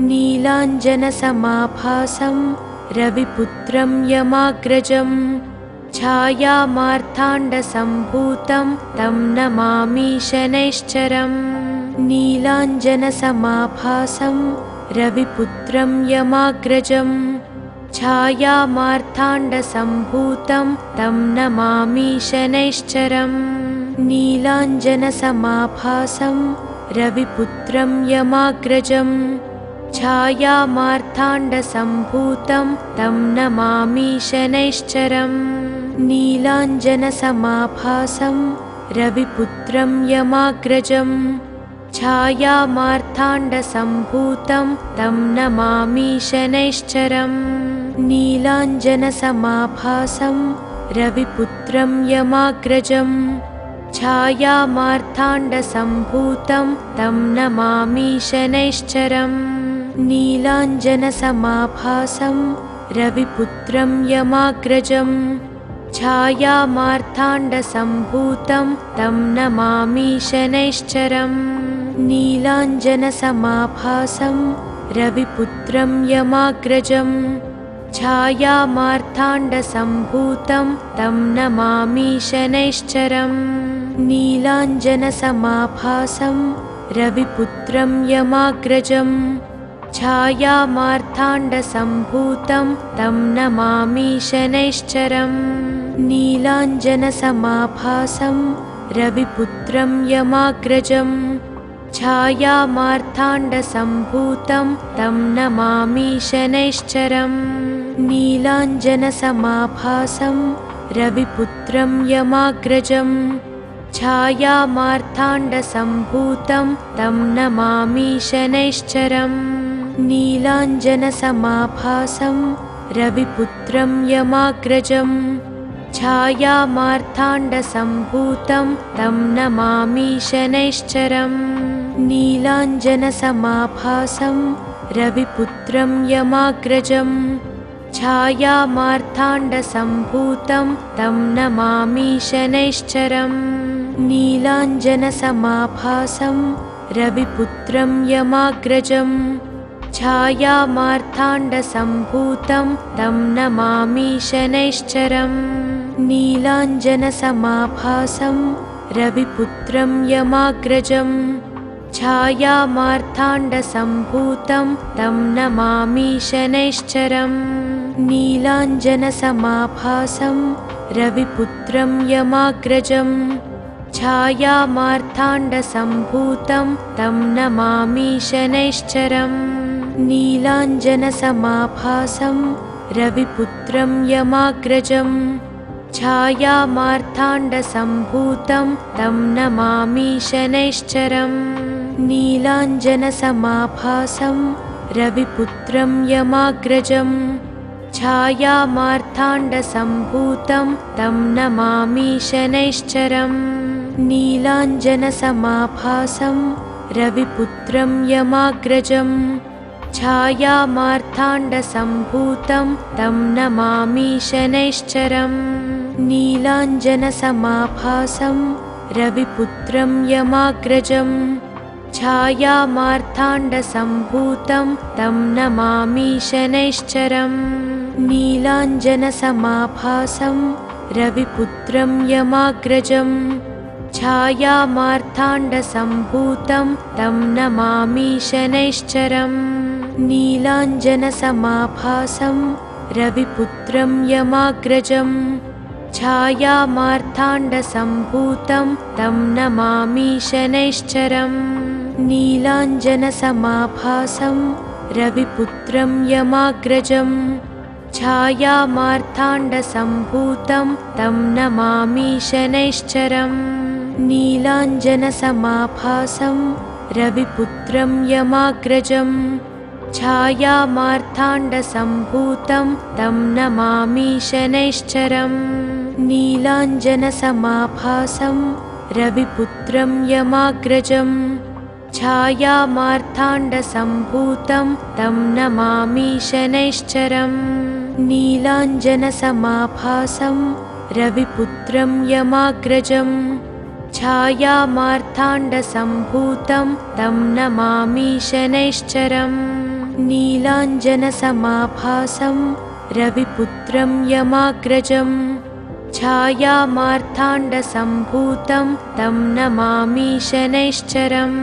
नीलाञ्जनसमाभासं रविपुत्रं यमाग्रजं छायामार्ताण्डसम्भूतं तं नमामि शनैश्चरम् नीलाञ्जनसमाभासं रविपुत्रं यमाग्रजं छायामार्ताण्डसम्भूतं तं नमामि शनैश्चरम् नीलाञ्जनसमाभासं रविपुत्रं यमाग्रजं छायामार्ताण्डसम्भूतं तं नमामि शनैश्चरम् नीलाञ्जनसमाभासं रविपुत्रं यमाग्रजं छायामार्ताण्डसम्भूतं तं नमामि शनैश्चरम् नीलाञ्जनसमाभासं रविपुत्रं यमाग्रजं छायामार्ताण्डसम्भूतं तं नमामि शनैश्चरम् नीलाञ्जनसमाभासं रविपुत्रं यमाग्रजं छायामार्ताण्डसम्भूतं तं नमामि शनैश्चरम् नीलाञ्जनसमाभासं रविपुत्रं यमाग्रजं छायामार्ताण्डसम्भूतं तं नमामि शनैश्चरम् नीलाञ्जनसमाभासं रविपुत्रं यमाग्रजं छायामार्ताण्डसम्भूतं तं नमामि शनैश्चरम् नीलाञ्जनसमाभासं रविपुत्रं यमाग्रजं छायामार्ताण्डसम्भूतं तं नमामि शनैश्चरम् नीलाञ्जनसमाभासं रविपुत्रं यमाग्रजं छायामार्ताण्डसम्भूतं तं नमामि शनैश्चरम् नीलाञ्जनसमाभासं रविपुत्रं यमाग्रजं छायामार्ताण्डसम्भूतं तं नमामि शनैश्चरम् नीलाञ्जनसमाभासं रविपुत्रं यमाग्रजं छायामार्ताण्डसम्भूतं तं नमामि शनैश्चरम् नीलाञ्जनसमाभासं रविपुत्रं यमाग्रजं छायामार्ताण्डसम्भूतं तं नमामि शनैश्चरम् नीलाञ्जनसमाभासं रविपुत्रं यमाग्रजं छायामार्ताण्डसम्भूतं तं नमामि शनैश्चरम् नीलाञ्जनसमाभासं रविपुत्रं यमाग्रजं छायामार्ताण्डसम्भूतं तं नमामि शनैश्चरम् नीलाञ्जनसमाभासं रविपुत्रं यमाग्रजं छायामार्ताण्डसम्भूतं तं नमामि शनैश्चरम् नीलाञ्जनसमाभासं रविपुत्रं यमाग्रजं छायामार्ताण्डसम्भूतं तं नमामि शनैश्चरम् नीलाञ्जनसमाभासं रविपुत्रं यमाग्रजं छायामार्ताण्डसम्भूतं तं नमामि शनैश्चरम् नीलाञ्जनसमाभासं रविपुत्रं यमाग्रजं छायामार्ताण्डसम्भूतं तं नमामि शनैश्चरम् नीलाञ्जनसमाभासं रविपुत्रं यमाग्रजं छायामार्ताण्डसम्भूतं तं नमामि शनैश्चरम् नीलाञ्जनसमाभासं रविपुत्रं यमाग्रजं छायामार्ताण्डसम्भूतं तं नमामि शनैश्चरम् नीलाञ्जनसमाभासं रविपुत्रं यमाग्रजं छायामार्ताण्डसम्भूतं तं नमामि शनैश्चरम् नीलाञ्जनसमाभासं रविपुत्रं यमाग्रजं छायामार्ताण्डसम्भूतं तं नमामि शनैश्चरम् नीलाञ्जनसमाभासं रविपुत्रं यमाग्रजं छायामार्ताण्डसम्भूतं तं नमामि शनैश्चरम् नीलाञ्जनसमाभासं रविपुत्रं यमाग्रजं छायामार्ताण्डसम्भूतं तं नमामि शनैश्चरम् नीलाञ्जनसमाभासं रविपुत्रं यमाग्रजं छायामार्ताण्डसम्भूतं तं नमामि शनैश्चरम्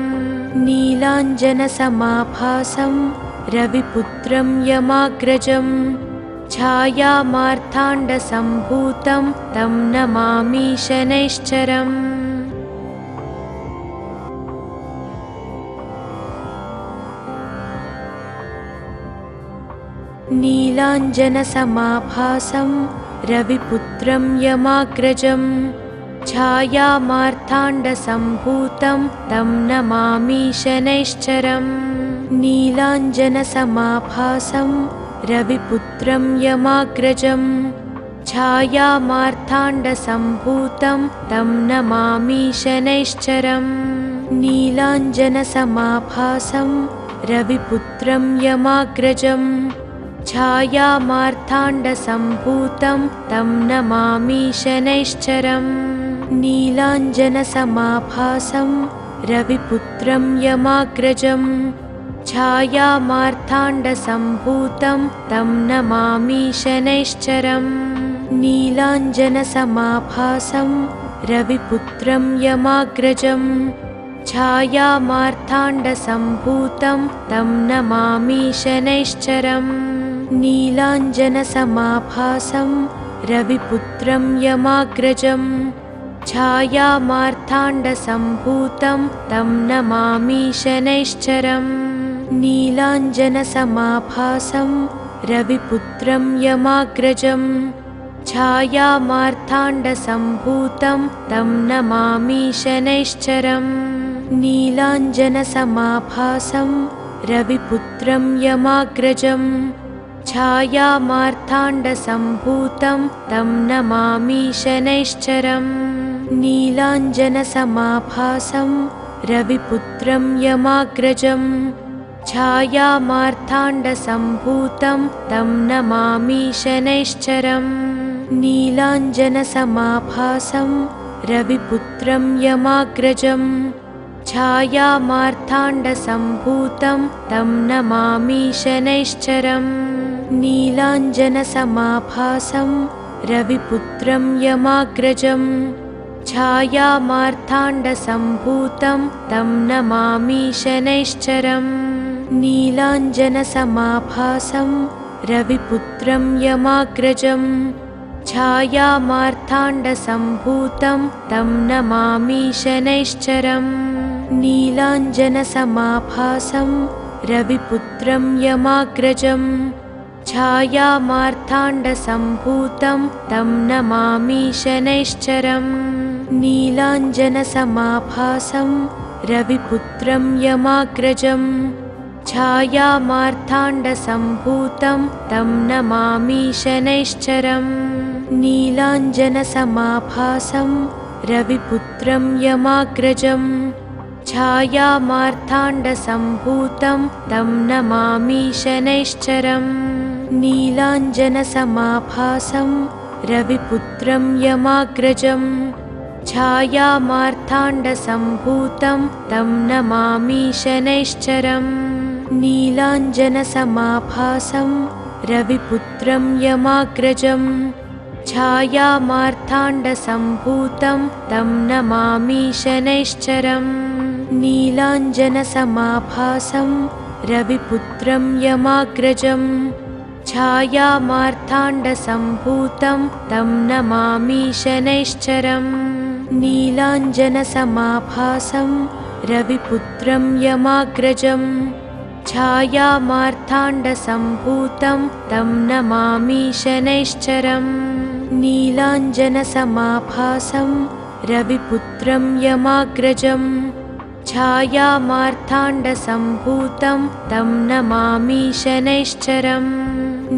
नीलाञ्जनसमाभासं रविपुत्रं यमाग्रजं छायामार्ताण्डसम्भूतं तं नमामि शनैश्चरम् नीलाञ्जनसमाभासं रविपुत्रं यमाग्रजं छायामार्ताण्डसम्भूतं तं नमामि शनैश्चरम् नीलाञ्जनसमाभासं रविपुत्रं यमाग्रजं छायामार्ताण्डसम्भूतं तं नमामि शनैश्चरम् नीलाञ्जनसमाभासं रविपुत्रं यमाग्रजं छायामार्ताण्डसम्भूतं तं नमामि शनैश्चरम् नीलाञ्जनसमाभासं रविपुत्रं यमाग्रजं छायामार्ताण्डसम्भूतं तं नमामि शनैश्चरम् नीलाञ्जनसमाभासं रविपुत्रं यमाग्रजं छायामार्ताण्डसम्भूतं तं नमामि शनैश्चरम् नीलाञ्जनसमाभासं रविपुत्रं यमाग्रजं छायामार्ताण्डसम्भूतं तं नमामि शनैश्चरम् नीलाञ्जनसमाभासं रविपुत्रं यमाग्रजं छायामार्ताण्डसम्भूतं तं नमामि शनैश्चरम् नीलाञ्जनसमाभासं रविपुत्रं यमाग्रजं छायामार्ताण्डसम्भूतं तं नमामि शनैश्चरम् नीलाञ्जनसमाभासं रविपुत्रं यमाग्रजम् छायामार्ताण्डसम्भूतं तं नमामि शनैश्चरम् नीलाञ्जनसमाभासं रविपुत्रं यमाग्रजम् छायामार्ताण्डसम्भूतं तं नमामि शनैश्चरम् नीलाञ्जनसमाभासं रविपुत्रं यमाग्रजम् छायामार्ताण्डसम्भूतं तं नमामि शनैश्चरम् नीलाञ्जनसमाभासं रविपुत्रं यमाग्रजम् छायामार्ताण्डसम्भूतं तं नमामि शनैश्चरम् नीलाञ्जनसमाभासं रविपुत्रं यमाग्रजम् छायामार्ताण्डसम्भूतं तं नमामि शनैश्चरम् नीलाञ्जनसमाभासं रविपुत्रं यमाग्रजम् छायामार्ताण्डसम्भूतं तं नमामि शनैश्चरम् नीलाञ्जनसमाभासं रविपुत्रं यमाग्रजम् छायामार्ताण्डसम्भूतं तं नमामि शनैश्चरम् नीलाञ्जनसमाभासं रविपुत्रं यमाग्रजम् छायामार्ताण्डसम्भूतं तं नमामि शनैश्चरम् नीलाञ्जनसमाभासं रविपुत्रं यमाग्रजम् छायामार्ताण्डसम्भूतं तं नमामि शनैश्चरम् नीलाञ्जनसमाभासं रविपुत्रं यमाग्रजम् छायामार्ताण्डसम्भूतं तं नमामि शनैश्चरम् नीलाञ्जनसमाभासं रविपुत्रं यमाग्रजम् छायामार्ताण्डसम्भूतं तं नमामि शनैश्चरम् नीलाञ्जनसमाभासं रविपुत्रं यमाग्रजम् छायामार्ताण्डसम्भूतं तं नमामि शनैश्चरम्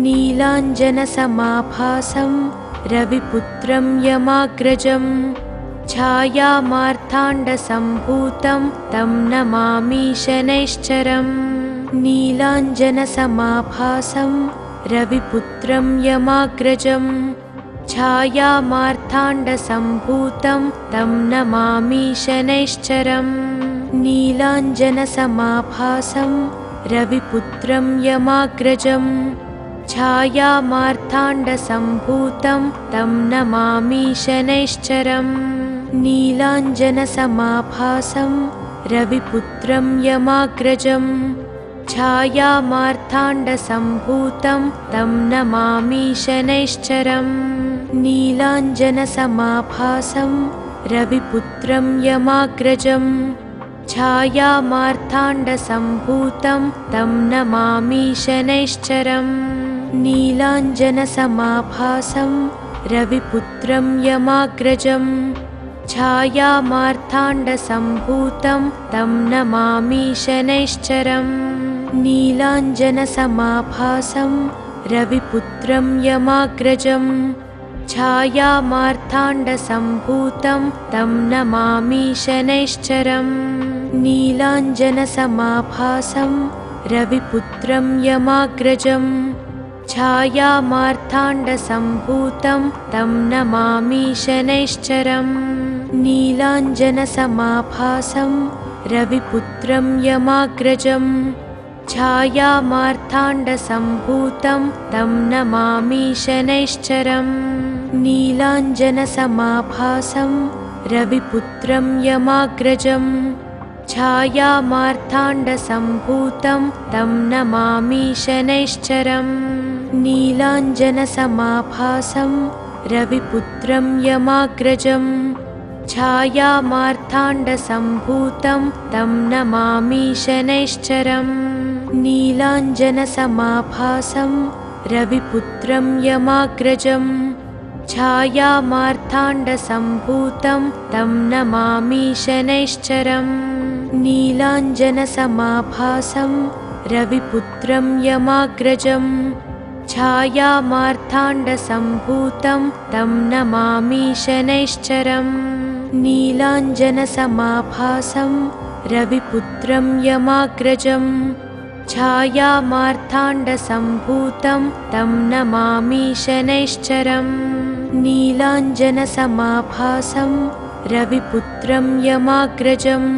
नीलाञ्जनसमाभासं रविपुत्रं यमाग्रजम् छायामार्ताण्डसम्भूतं तं नमामि शनैश्चरम् नीलाञ्जनसमाभासं रविपुत्रं यमाग्रजम् छायामार्ताण्डसम्भूतं तं नमामि शनैश्चरम् नीलाञ्जनसमाभासं रविपुत्रं यमाग्रजम् छायामार्ताण्डसम्भूतं तं नमामि शनैश्चरम् नीलाञ्जनसमाभासं रविपुत्रं यमाग्रजम् छायामार्ताण्डसम्भूतं तं नमामि शनैश्चरम् नीलाञ्जनसमाभासं रविपुत्रं यमाग्रजम् छायामार्ताण्डसम्भूतं तं नमामि शनैश्चरम् नीलाञ्जनसमाभासं रविपुत्रं यमाग्रजम् छायामार्ताण्डसम्भूतं तं नमामि शनैश्चरम् नीलाञ्जनसमाभासं रविपुत्रं यमाग्रजम् छायामार्ताण्डसम्भूतं तं नमामि शनैश्चरम् नीलाञ्जनसमाभासं रविपुत्रं यमाग्रजम् छायामार्ताण्डसम्भूतं तं नमामि शनैश्चरम् नीलाञ्जनसमाभासं रविपुत्रं यमाग्रजम् छायामार्ताण्डसम्भूतं तं नमामि शनैश्चरम् नीलाञ्जनसमाभासं रविपुत्रं यमाग्रजम् छायामार्ताण्डसम्भूतं तं नमामि शनैश्चरम् नीलाञ्जनसमाभासं रविपुत्रं यमाग्रजम् छायामार्ताण्डसम्भूतं तं नमामि शनैश्चरम् नीलाञ्जनसमाभासं रविपुत्रं यमाग्रजम् छायामार्ताण्डसम्भूतं तं नमामि शनैश्चरम् नीलाञ्जनसमाभासं रविपुत्रं यमाग्रजम् छायामार्ताण्डसम्भूतं तं नमामि शनैश्चरम् नीलाञ्जनसमाभासं रविपुत्रं यमाग्रजम् छायामार्ताण्डसम्भूतं तं नमामि शनैश्चरम् नीलाञ्जनसमाभासं रविपुत्रं यमाग्रजम्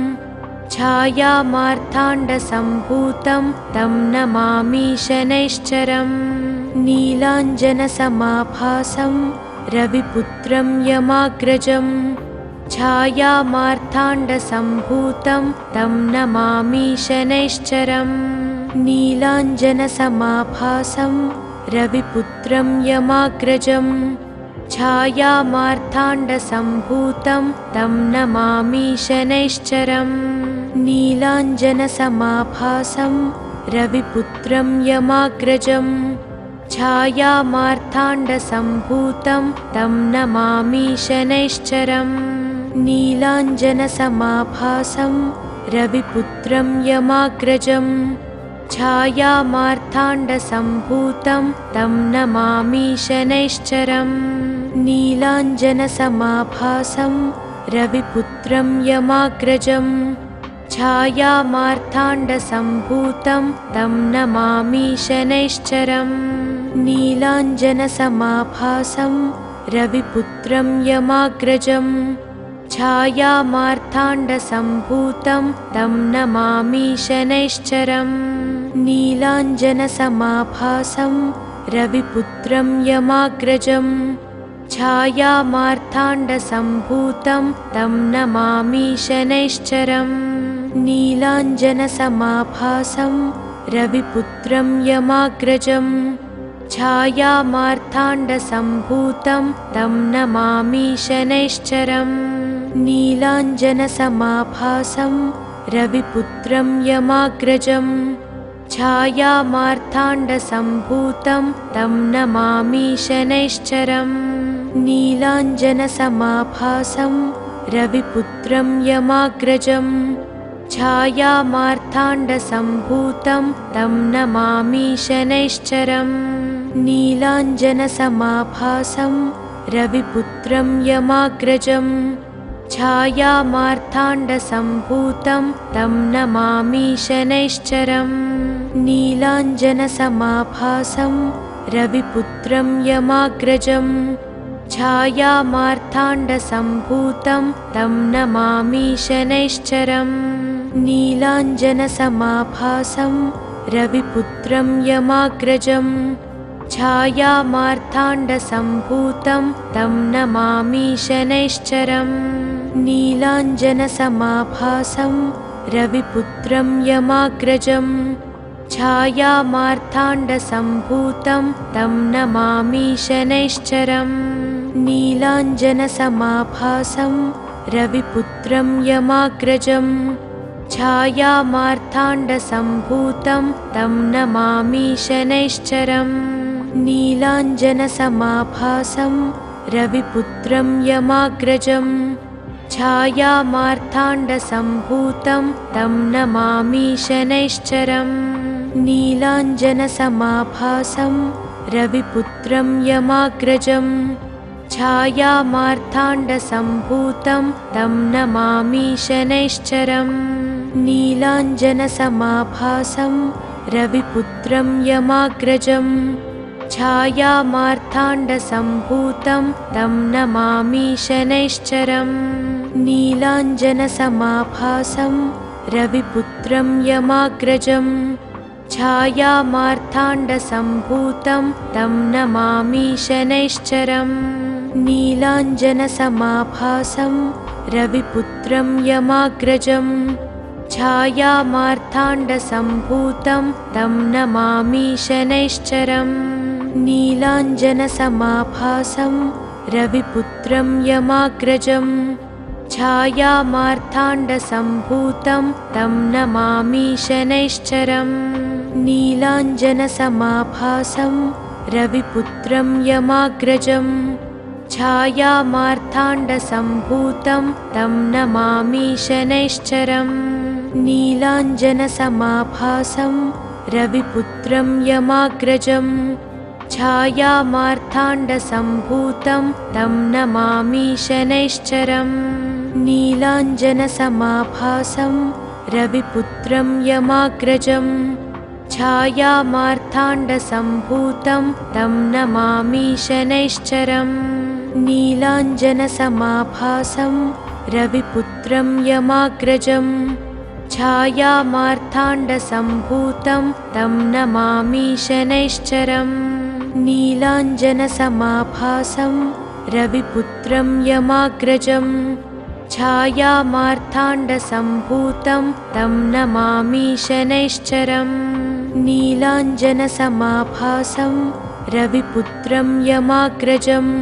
छायामार्ताण्डसम्भूतं तं नमामि शनैश्चरम् नीलाञ्जनसमाभासं रविपुत्रं यमाग्रजम् छायामार्ताण्डसम्भूतं तं नमामि शनैश्चरम् नीलाञ्जनसमाभासं रविपुत्रं यमाग्रजम् छायामार्ताण्डसम्भूतं तं नमामि शनैश्चरम् नीलाञ्जनसमाभासं रविपुत्रं यमाग्रजम् छायामार्ताण्डसम्भूतं तं नमामि शनैश्चरम् नीलाञ्जनसमाभासं रविपुत्रं यमाग्रजम् छायामार्ताण्डसम्भूतं तं नमामि शनैश्चरम् नीलाञ्जनसमाभासं रविपुत्रं यमाग्रजम् छायामार्ताण्डसम्भूतं तं नमामि शनैश्चरम् नीलाञ्जनसमाभासं रविपुत्रं यमाग्रजम् छायामार्ताण्डसम्भूतं तं नमामि शनैश्चरम् नीलाञ्जनसमाभासं रविपुत्रं यमाग्रजम् छायामार्ताण्डसम्भूतं तं नमामि शनैश्चरम् नीलाञ्जनसमाभासं रविपुत्रं यमाग्रजम् छायामार्ताण्डसम्भूतं तं नमामि शनैश्चरम् नीलाञ्जनसमाभासं रविपुत्रं यमाग्रजम् छायामार्ताण्डसम्भूतं तं नमामि शनैश्चरम् नीलाञ्जनसमाभासं रविपुत्रं यमाग्रजम् छायामार्ताण्डसम्भूतं तं नमामि शनैश्चरम् नीलाञ्जनसमाभासं रविपुत्रं यमाग्रजम् छायामार्ताण्डसम्भूतं तं नमामि शनैश्चरम् नीलाञ्जनसमाभासं रविपुत्रं यमाग्रजम् छायामार्ताण्डसम्भूतं तं नमामि शनैश्चरम् नीलाञ्जनसमाभासं रविपुत्रं यमाग्रजम् छायामार्ताण्डसम्भूतं तं नमामि शनैश्चरम् नीलाञ्जनसमाभासं रविपुत्रं यमाग्रजम् छायामार्ताण्डसम्भूतं तं नमामि शनैश्चरम् नीलाञ्जनसमाभासं रविपुत्रं यमाग्रजम् छायामार्ताण्डसम्भूतं तं नमामि शनैश्चरम् नीलाञ्जनसमाभासं रविपुत्रं यमाग्रजम् छायामार्ताण्डसम्भूतं तं नमामि शनैश्चरम् नीलाञ्जनसमाभासं रविपुत्रं यमाग्रजम् छायामार्ताण्डसम्भूतं तं नमामि शनैश्चरम् नीलाञ्जनसमाभासं रविपुत्रं यमाग्रजम् छायामार्ताण्डसम्भूतं तं नमामि शनैश्चरम् नीलाञ्जनसमाभासं रविपुत्रं यमाग्रजम् छायामार्ताण्डसम्भूतं तं नमामि शनैश्चरम् नीलाञ्जनसमाभासं रविपुत्रं यमाग्रजम् छायामार्ताण्डसम्भूतं तं नमामि शनैश्चरम् नीलाञ्जनसमाभासं रविपुत्रं यमाग्रजम् छायामार्ताण्डसम्भूतं तं नमामि शनैश्चरम् नीलाञ्जनसमाभासं रविपुत्रं यमाग्रजम् छायामार्ताण्डसम्भूतं तं नमामि शनैश्चरम् नीलाञ्जनसमाभासं रविपुत्रं यमाग्रजम् छायामार्ताण्डसम्भूतं तं नमामि शनैश्चरम् नीलाञ्जनसमाभासं रविपुत्रं यमाग्रजम् छायामार्ताण्डसम्भूतं तं नमामि शनैश्चरम् नीलाञ्जनसमाभासं रविपुत्रं यमाग्रजम् छायामार्ताण्डसम्भूतं तं नमामि शनैश्चरम् नीलाञ्जनसमाभासं रविपुत्रं यमाग्रजम् छायामार्ताण्डसम्भूतं तं नमामि शनैश्चरम् नीलाञ्जनसमाभासं रविपुत्रं यमाग्रजम्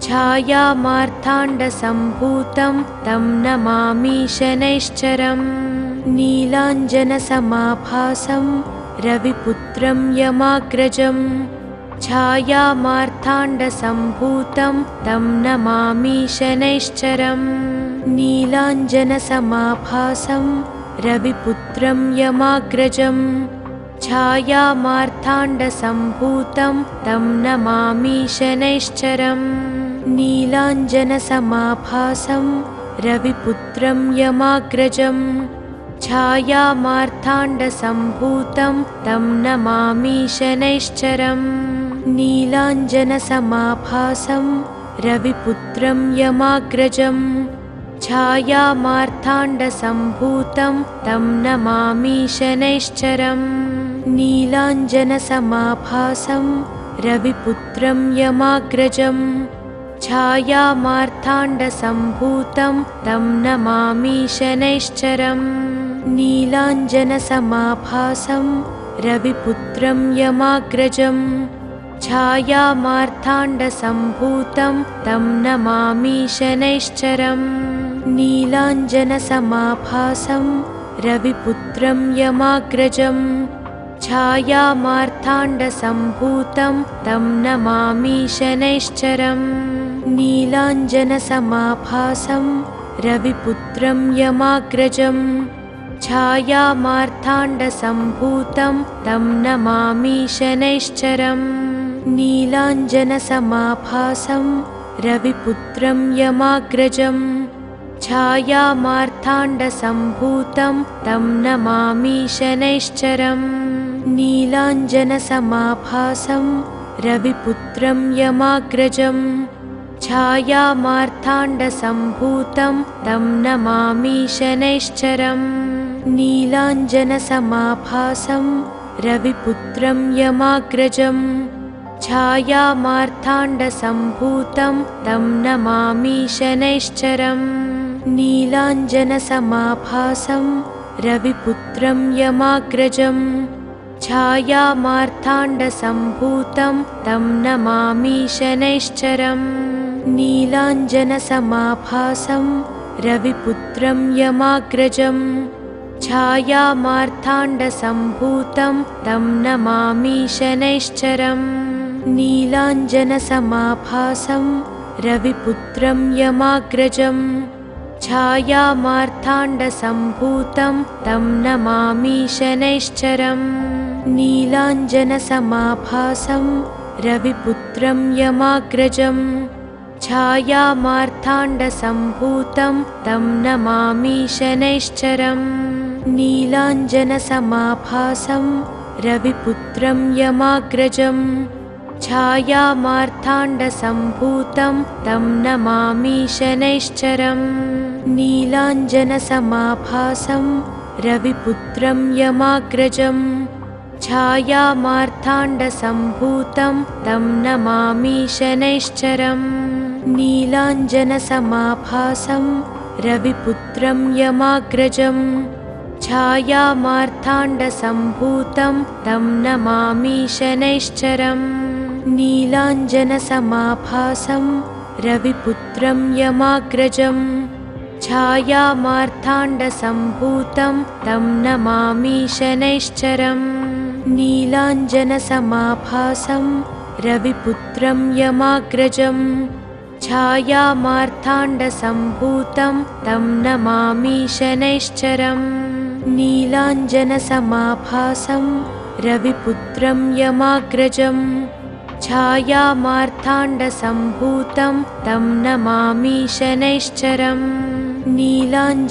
छायामार्ताण्डसम्भूतं तं नमामि शनैश्चरम् नीलाञ्जनसमाभासं रविपुत्रं यमाग्रजम् छायामार्ताण्डसम्भूतं तं नमामि शनैश्चरम् नीलाञ्जनसमाभासं रविपुत्रं यमाग्रजम् छायामार्ताण्डसम्भूतं तं नमामि शनैश्चरम् नीलाञ्जनसमाभासं रविपुत्रं यमाग्रजम् छायामार्ताण्डसम्भूतं तं नमामि शनैश्चरम् नीलाञ्जनसमाभासं रविपुत्रं यमाग्रजम् छायामार्ताण्डसम्भूतं तं नमामि शनैश्चरम् नीलाञ्जनसमाभासं रविपुत्रं यमाग्रजम् छायामार्ताण्डसम्भूतं तं नमामि शनैश्चरम् नीलाञ्जनसमाभासं रविपुत्रं यमाग्रजम् छायामार्ताण्डसम्भूतं तं नमामि शनैश्चरम् नीलाञ्जनसमाभासं रविपुत्रं यमाग्रजम् छायामार्ताण्डसम्भूतं तं नमामि शनैश्चरम् नीलाञ्जनसमाभासं रविपुत्रं यमाग्रजम् छायामार्ताण्डसम्भूतं तं नमामि शनैश्चरम् नीलाञ्जनसमाभासं रविपुत्रं यमाग्रजम् छायामार्ताण्डसम्भूतं तं नमामि शनैश्चरम् नीलाञ्जनसमाभासं रविपुत्रं यमाग्रजम् छायामार्ताण्डसम्भूतं तं नमामि शनैश्चरम् नीलाञ्जनसमाभासं रविपुत्रं यमाग्रजम् छायामार्ताण्डसम्भूतं तं नमामि शनैश्चरम् नीलाञ्जनसमाभासं रविपुत्रं यमाग्रजम् छायामार्ताण्डसम्भूतं तं नमामि शनैश्चरम् नीलाञ्जनसमाभासं रविपुत्रं यमाग्रजम् छायामार्ताण्डसम्भूतं तं नमामि शनैश्चरम् नीलाञ्जनसमाभासं रविपुत्रं यमाग्रजम् छायामार्ताण्डसम्भूतं तं नमामि शनैश्चरम् नीलाञ्जनसमाभासं रविपुत्रं यमाग्रजम् छायामार्ताण्डसम्भूतं तं नमामि शनैश्चरम् नीलाञ्जनसमाभासं रविपुत्रं यमाग्रजम् छायामार्ताण्डसम्भूतं तं नमामि शनैश्चरम् नीलाञ्जनसमाभासं रविपुत्रं यमाग्रजम् छायामार्ताण्डसम्भूतं तं नमामि शनैश्चरम् नीलाञ्जनसमाभासं रविपुत्रं यमाग्रजम् छायामार्ताण्डसम्भूतं तं नमामि शनैश्चरम् नीलाञ्जनसमाभासं रविपुत्रं यमाग्रजम् छायामार्ताण्डसम्भूतं तं नमामि शनैश्चरम् नीलाञ्जनसमाभासं रविपुत्रं यमाग्रजम् छायामार्ताण्डसम्भूतं तं नमामि शनैश्चरम् नीलाञ्जनसमाभासं रविपुत्रं यमाग्रजम् छायामार्ताण्डसम्भूतं तं नमामि शनैश्चरम् नीलाञ्जनसमाभासं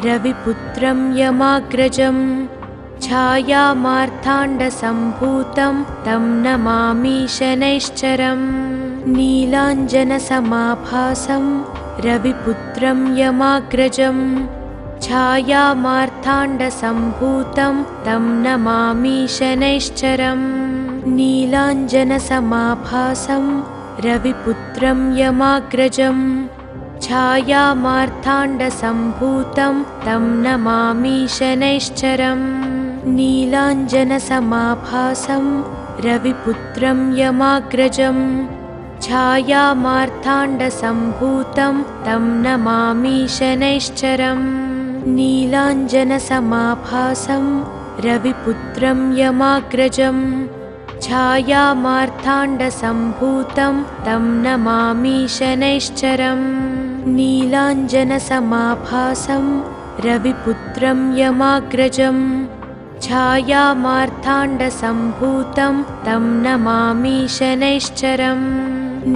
रविपुत्रं यमाग्रजम् छायामार्ताण्डसम्भूतं तं नमामि शनैश्चरम् नीलाञ्जनसमाभासं रविपुत्रं यमाग्रजम् छायामार्ताण्डसम्भूतं तं नमामि शनैश्चरम् नीलाञ्जनसमाभासं रविपुत्रं यमाग्रजम् छायामार्ताण्डसम्भूतं तं नमामि शनैश्चरम् नीलाञ्जनसमाभासं रविपुत्रं यमाग्रजम् छायामार्ताण्डसम्भूतं तं नमामि शनैश्चरम् नीलाञ्जनसमाभासं रविपुत्रं यमाग्रजम् छायामार्ताण्डसम्भूतं तं नमामि शनैश्चरम् नीलाञ्जनसमाभासं रविपुत्रं यमाग्रजम् छायामार्ताण्डसम्भूतं तं नमामि शनैश्चरम्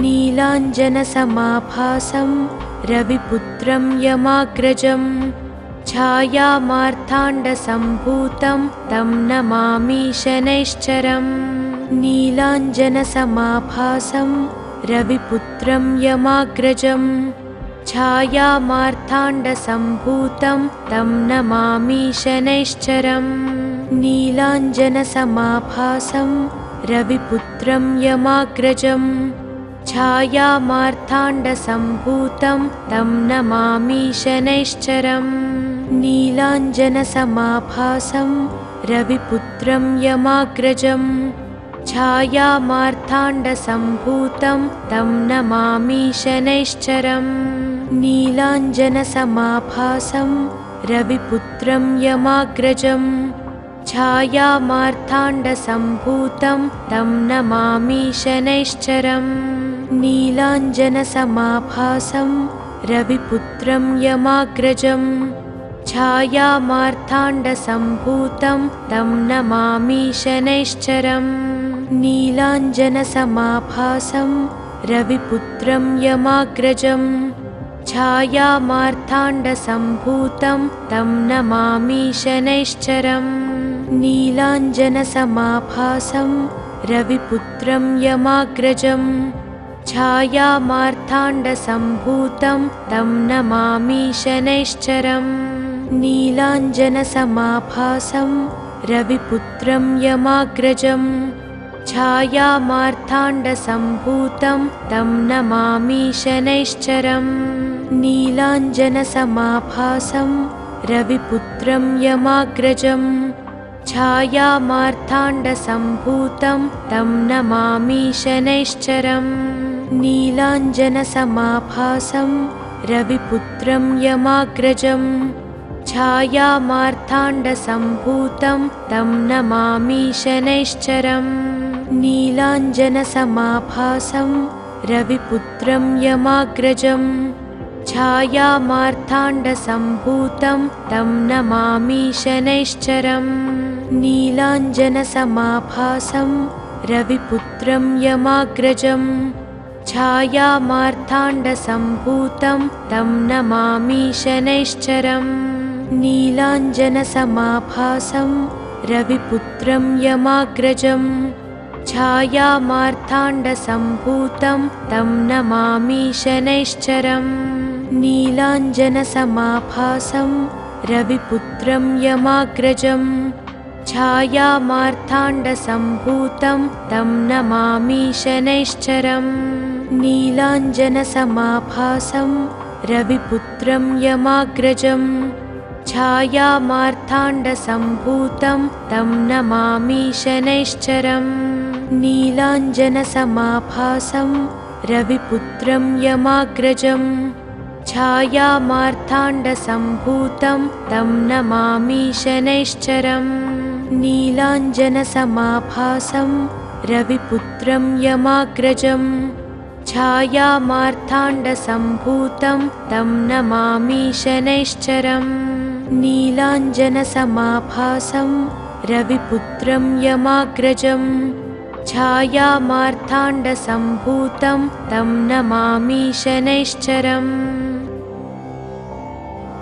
नीलाञ्जनसमाभासं रविपुत्रं यमाग्रजम् छायामार्ताण्डसम्भूतं तं नमामि शनैश्चरम् नीलाञ्जनसमाभासं रविपुत्रं यमाग्रजम् छायामार्ताण्डसम्भूतं तं नमामि शनैश्चरम् नीलाञ्जनसमाभासं रविपुत्रं यमाग्रजम् छायामार्ताण्डसम्भूतं तं नमामि शनैश्चरम् नीलाञ्जनसमाभासं रविपुत्रं यमाग्रजम् छायामार्ताण्डसम्भूतं तं नमामि शनैश्चरम् नीलाञ्जनसमाभासं रविपुत्रं यमाग्रजम् छायामार्ताण्डसम्भूतं तं नमामि शनैश्चरम् नीलाञ्जनसमाभासं रविपुत्रं यमाग्रजम् छायामार्ताण्डसम्भूतं तं नमामि शनैश्चरम् नीलाञ्जनसमाभासं रविपुत्रं यमाग्रजम् छायामार्ताण्डसम्भूतं तं नमामि शनैश्चरम् नीलाञ्जनसमाभासं रविपुत्रं यमाग्रजम् छायामार्ताण्डसम्भूतं तं नमामि शनैश्चरम् नीलाञ्जनसमाभासं रविपुत्रं यमाग्रजम् छायामार्ताण्डसम्भूतं तं नमामि शनैश्चरम् नीलाञ्जनसमाभासं रविपुत्रं यमाग्रजम् छायामार्ताण्डसम्भूतं तं नमामि शनैश्चरम् नीलाञ्जनसमाभासं रविपुत्रं यमाग्रजम् छायामार्ताण्डसम्भूतं तं नमामि शनैश्चरम् नीलाञ्जनसमाभासं रविपुत्रं यमाग्रजम् छायामार्ताण्डसम्भूतं तं नमामि शनैश्चरम् नीलाञ्जनसमाभासं रविपुत्रं यमाग्रजम् छायामार्ताण्डसम्भूतं तं नमामि शनैश्चरम् नीलाञ्जनसमाभासं रविपुत्रं यमाग्रजम् छायामार्ताण्डसम्भूतं तं नमामि शनैश्चरम् नीलाञ्जनसमाभासं रविपुत्रं यमाग्रजम् छायामार्ताण्डसम्भूतं तं नमामि शनैश्चरम् नीलाञ्जनसमाभासं रविपुत्रं यमाग्रजम् छायामार्ताण्डसम्भूतं तं नमामि शनैश्चरम् नीलाञ्जनसमाभासं रविपुत्रं यमाग्रजम् छायामार्ताण्डसम्भूतं तं नमामि शनैश्चरम् नीलाञ्जनसमाभासं रविपुत्रं यमाग्रजम् छायामार्ताण्डसम्भूतं तं नमामि शनैश्चरम् नीलाञ्जनसमाभासं रविपुत्रं यमाग्रजम् छायामार्ताण्डसम्भूतं तं नमामि शनैश्चरम्।